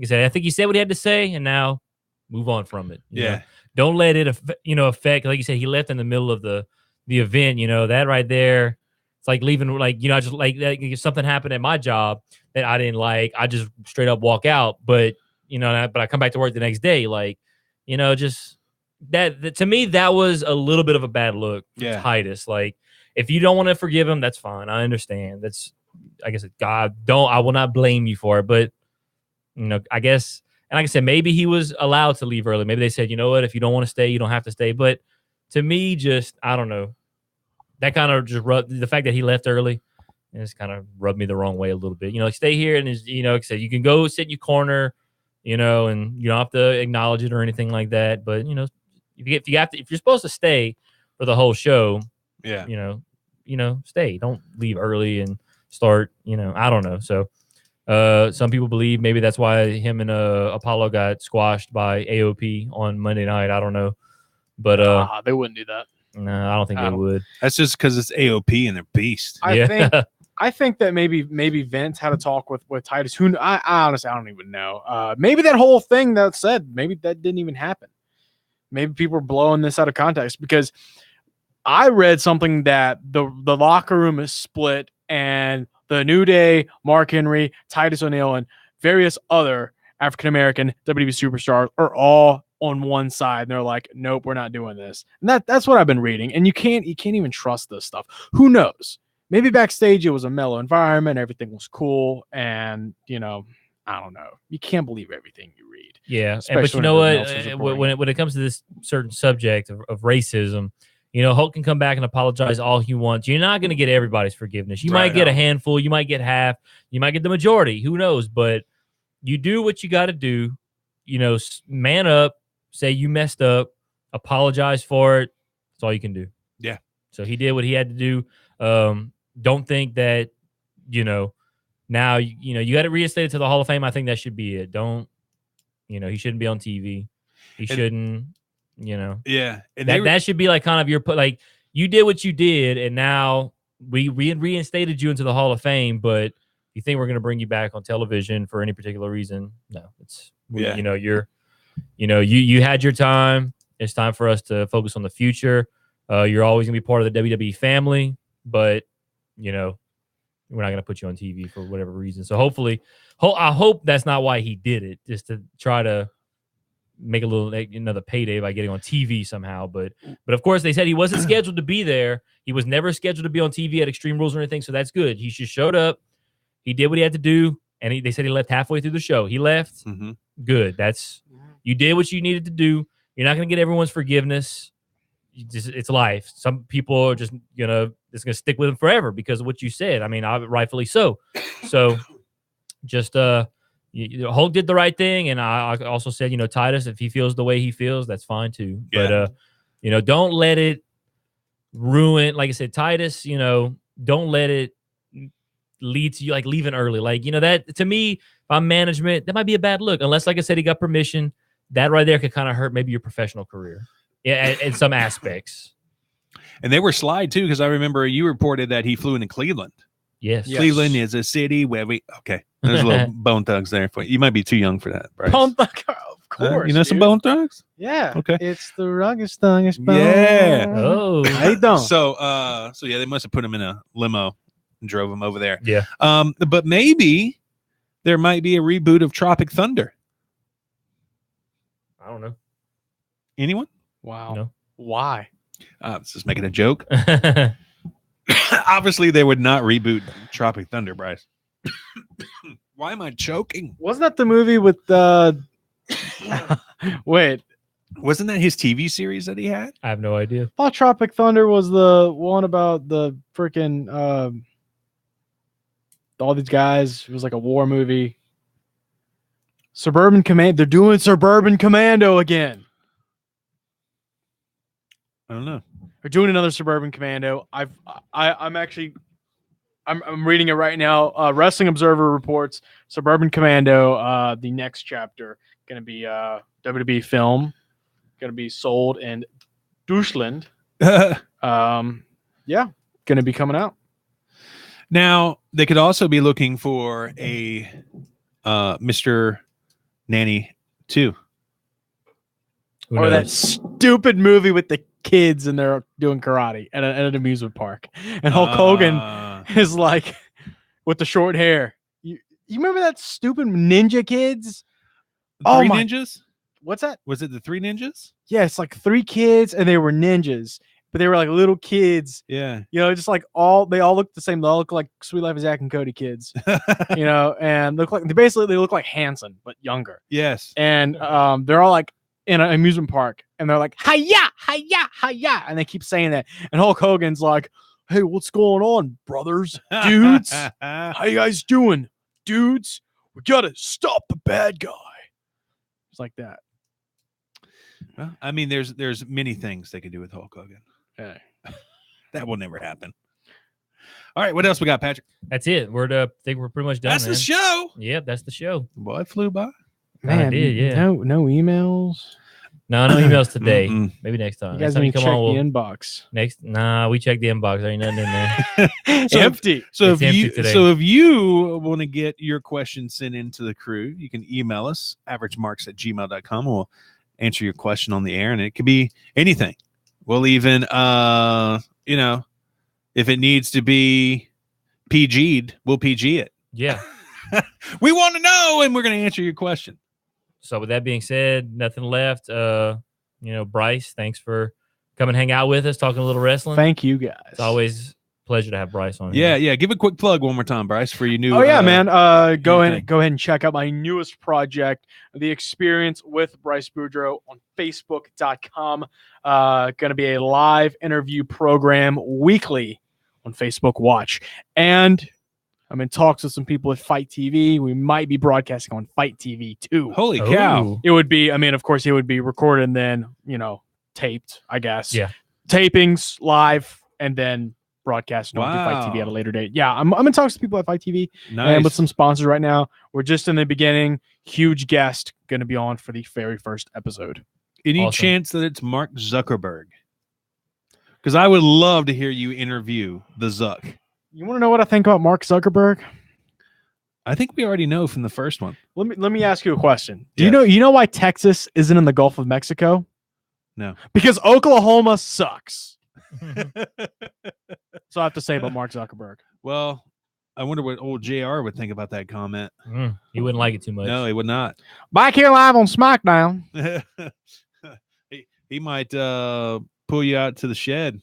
I said, I think he said what he had to say, and now move on from it. You know? Don't let it affect. Like you said, he left in the middle of the event. That right there. It's like leaving, just like if something happened at my job that I didn't like, I just straight up walk out. But but I come back to work the next day, just that to me that was a little bit of a bad look. Titus, like if you don't want to forgive him, that's fine. I understand. That's I guess I will not blame you for it. But I guess, and like I said, maybe he was allowed to leave early. Maybe they said, you know what, if you don't want to stay, you don't have to stay. But to me, just I don't know. That kind of just the fact that he left early, it's kind of rubbed me the wrong way a little bit. Stay here and like I said, you can go sit in your corner, and you don't have to acknowledge it or anything like that. But if you're supposed to stay for the whole show, stay. Don't leave early and start. I don't know. So some people believe maybe that's why him and Apollo got squashed by AOP on Monday night. I don't know, but they wouldn't do that. No, I don't think they would. That's just because it's AOP and they're beast. I think that maybe Vince had a talk with Titus. Who I honestly I don't even know. Maybe that whole thing that said maybe that didn't even happen. Maybe people are blowing this out of context, because I read something that the locker room is split and the New Day, Mark Henry, Titus O'Neil, and various other African American WWE superstars are all on one side, and they're like, nope, we're not doing this. And that's what I've been reading. And you can't even trust this stuff. Who knows? Maybe backstage it was a mellow environment, everything was cool, and I don't know. You can't believe everything you read. Yeah, but especially you know when everyone else is what? reporting When it comes to this certain subject of racism, Hulk can come back and apologize all he wants. You're not going to get everybody's forgiveness. You might get a handful. You might get half. You might get the majority. Who knows? But you do what you got to do. Man up. Say you messed up. Apologize for it. That's all you can do. Yeah. So he did what he had to do. Don't think that now you got to reinstate it to the Hall of Fame. I think that should be it. Don't he shouldn't be on TV. He shouldn't. Yeah, and that should be like kind of your like you did what you did, and now we reinstated you into the Hall of Fame. But you think we're going to bring you back on television for any particular reason? No, it's you had your time. It's time for us to focus on the future. You're always going to be part of the WWE family, but we're not going to put you on TV for whatever reason. So hopefully, I hope that's not why he did it, just to try to make another payday by getting on TV somehow. But of course, they said he wasn't scheduled to be there. He was never scheduled to be on TV at Extreme Rules or anything. So that's good. He just showed up. He did what he had to do, and they said he left halfway through the show. He left. Mm-hmm. Good. You did what you needed to do. You're not going to get everyone's forgiveness. It's life. Some people are just it's gonna stick with him forever because of what you said. I mean, rightfully so. So, just Hulk did the right thing, and I also said, Titus, if he feels the way he feels, that's fine too. Yeah. But don't let it ruin. Like I said, Titus, don't let it lead to you like leaving early. Like that to me, if I'm management, that might be a bad look. Unless, like I said, he got permission. That right there could kind of hurt maybe your professional career. Yeah, in some aspects. And they were slide too, because I remember you reported that he flew into Cleveland. Yes. Cleveland is a city where there's a little Bone Thugs there for you. You might be too young for that, Bryce. Bone Thugs, of course. Some Bone Thugs? Yeah. Okay. It's the rugged thuggish bone. Yeah. Oh. How you doing? So yeah, they must have put him in a limo and drove him over there. Yeah. But maybe there might be a reboot of Tropic Thunder. I don't know. Anyone? Wow. No. Why? Just making a joke. Obviously, they would not reboot Tropic Thunder, Bryce. Why am I choking? Wasn't that the movie with wait. Wasn't that his TV series that he had? I have no idea. I thought Tropic Thunder was the one about the freaking all these guys. It was like a war movie. Suburban Command. They're doing Suburban Commando again. I don't know. They're doing another Suburban Commando. I'm reading it right now. Wrestling Observer reports Suburban Commando. The next chapter going to be WWE film. Going to be sold in Deutschland. Yeah, going to be coming out. Now they could also be looking for a Mr. Nanny 2. Or that stupid movie with the kids and they're doing karate at an amusement park. And Hulk Hogan is like with the short hair. You remember that stupid Ninja Kids? Three Ninjas? What's that? Was it the Three Ninjas? Yeah, it's like 3 kids and they were ninjas. But they were like little kids. Yeah. Just like they all look the same. They all look like Sweet Life of Zack and Cody kids. And look like they look like Hanson, but younger. Yes. And they're all like in an amusement park and they're like, hiya, hiya, hiya. And they keep saying that. And Hulk Hogan's like, hey, what's going on, brothers? Dudes? How you guys doing? Dudes? We gotta stop the bad guy. It's like that. Well, I mean, there's many things they could do with Hulk Hogan. Hey. That will never happen. All right, what else we got, Patrick? That's it. I think we're pretty much done. That's the show. Yep, that's the show. Boy, it flew by. Man, I did, yeah. No emails. No emails today. Mm-mm. Maybe next time. You Next guys time need you to come check on, the inbox. we checked the inbox. There ain't nothing in there. Empty. So It's empty today. if you want to get your questions sent into the crew, you can email us averagemarks@gmail.com. We'll answer your question on the air, and it could be anything. We'll even if it needs to be PG'd, we'll PG it. Yeah. We want to know, and we're going to answer your question. So with that being said, nothing left. Bryce, thanks for coming hang out with us, talking a little wrestling. Thank you, guys. It's always a pleasure to have Bryce on Yeah, here. yeah. Give a quick plug one more time, Bryce, for your new. Oh yeah, man. Go thing. ahead and check out my newest project, The Experience with Bryce Boudreaux, on Facebook.com. Going to be a live interview program weekly on Facebook Watch, and I'm in talks with some people at Fight TV. We might be broadcasting on Fight TV too. Holy cow! Ooh. It would be, I mean, of course, it would be recorded and then, taped, I guess. Yeah. Tapings live and then broadcast on Fight TV at a later date. Yeah, I'm in talks with people at Fight TV and with some sponsors right now. We're just in the beginning. Huge guest going to be on for the very first episode. Any Awesome. chance that it's Mark Zuckerberg? Because I would love to hear you interview the Zuck. You want to know what I think about Mark Zuckerberg? I think we already know from the first one. Let me ask you a question. Do Yes. you know why Texas isn't in the Gulf of Mexico? No. Because Oklahoma sucks. So I have to say about Mark Zuckerberg. Well, I wonder what old JR would think about that comment. He wouldn't like it too much. No, he would not. Back here live on SmackDown. he might pull you out to the shed.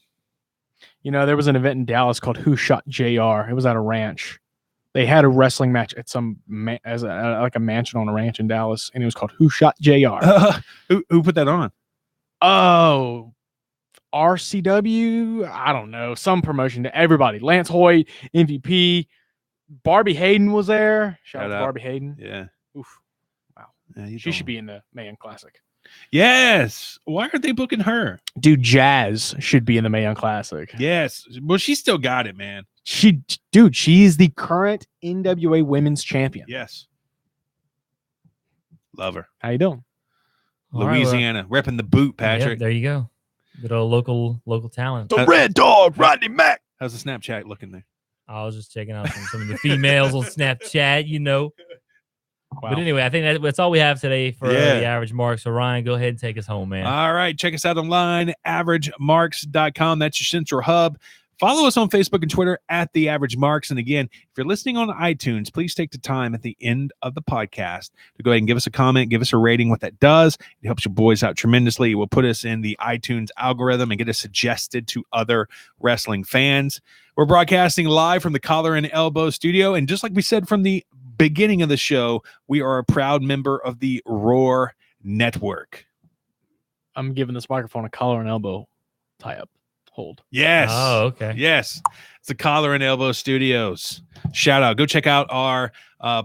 There was an event in Dallas called Who Shot JR. It was at a ranch. They had a wrestling match at some like a mansion on a ranch in Dallas, and it was called Who Shot JR. Who put that on? Oh, RCW? I don't know. Some promotion to everybody. Lance Hoyt, MVP. Barbie Hayden was there. Shout out to Barbie Hayden. Yeah. Oof. Wow. Yeah, She should be in the Mae Young Classic. Yes. Why aren't they booking her? Dude, Jazz should be in the Mae Young Classic. Yes. Well, she still got it, man. She is the current NWA Women's Champion. Yes. Love her. How you doing? All right, Louisiana, repping the boot, yeah, Patrick. there you go. Good old local talent. The Red Dog, Rodney Mack. How's the Snapchat looking there? I was just checking out some of the females on Snapchat, Wow. But anyway, I think that's all we have today for Yeah. the Average Marks. So Ryan, go ahead and take us home, man. All right. Check us out online, AverageMarks.com. That's your central hub. Follow us on Facebook and Twitter at The Average Marks. And again, if you're listening on iTunes, please take the time at the end of the podcast to go ahead and give us a comment, give us a rating. What that does, it helps your boys out tremendously. It will put us in the iTunes algorithm and get us suggested to other wrestling fans. We're broadcasting live from the Collar and Elbow studio. And just like we said from the beginning of the show, we are a proud member of the Roar Network. I'm giving this microphone a collar and elbow tie-up. Hold. Yes. Oh, okay. Yes. It's the Collar and Elbow Studios. Shout out. Go check out our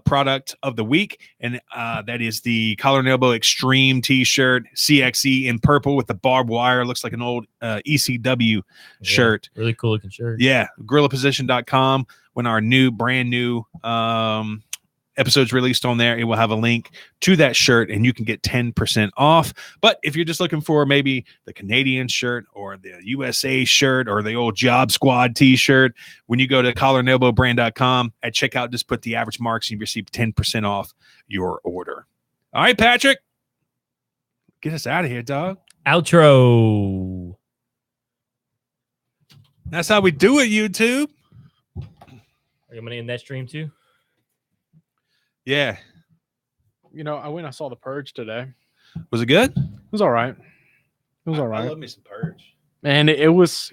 product of the week. And that is the Collar and Elbow Extreme t-shirt, CXE in purple with the barbed wire. Looks like an old ECW shirt. Really cool looking shirt. Yeah. GorillaPosition.com. When our brand new episodes released on there, it will have a link to that shirt and you can get 10% off. But if you're just looking for maybe the Canadian shirt or the USA shirt or the old Job Squad t-shirt, when you go to collarandelbowbrand.com at checkout, just put the Average Marks and you receive 10% off your order. All right, Patrick, get us out of here, dog. Outro. That's how we do it, YouTube. Are you going to end that stream too? Yeah. I went and I saw The Purge today. Was it good? It was all right. It was all right. I love me some Purge. And it was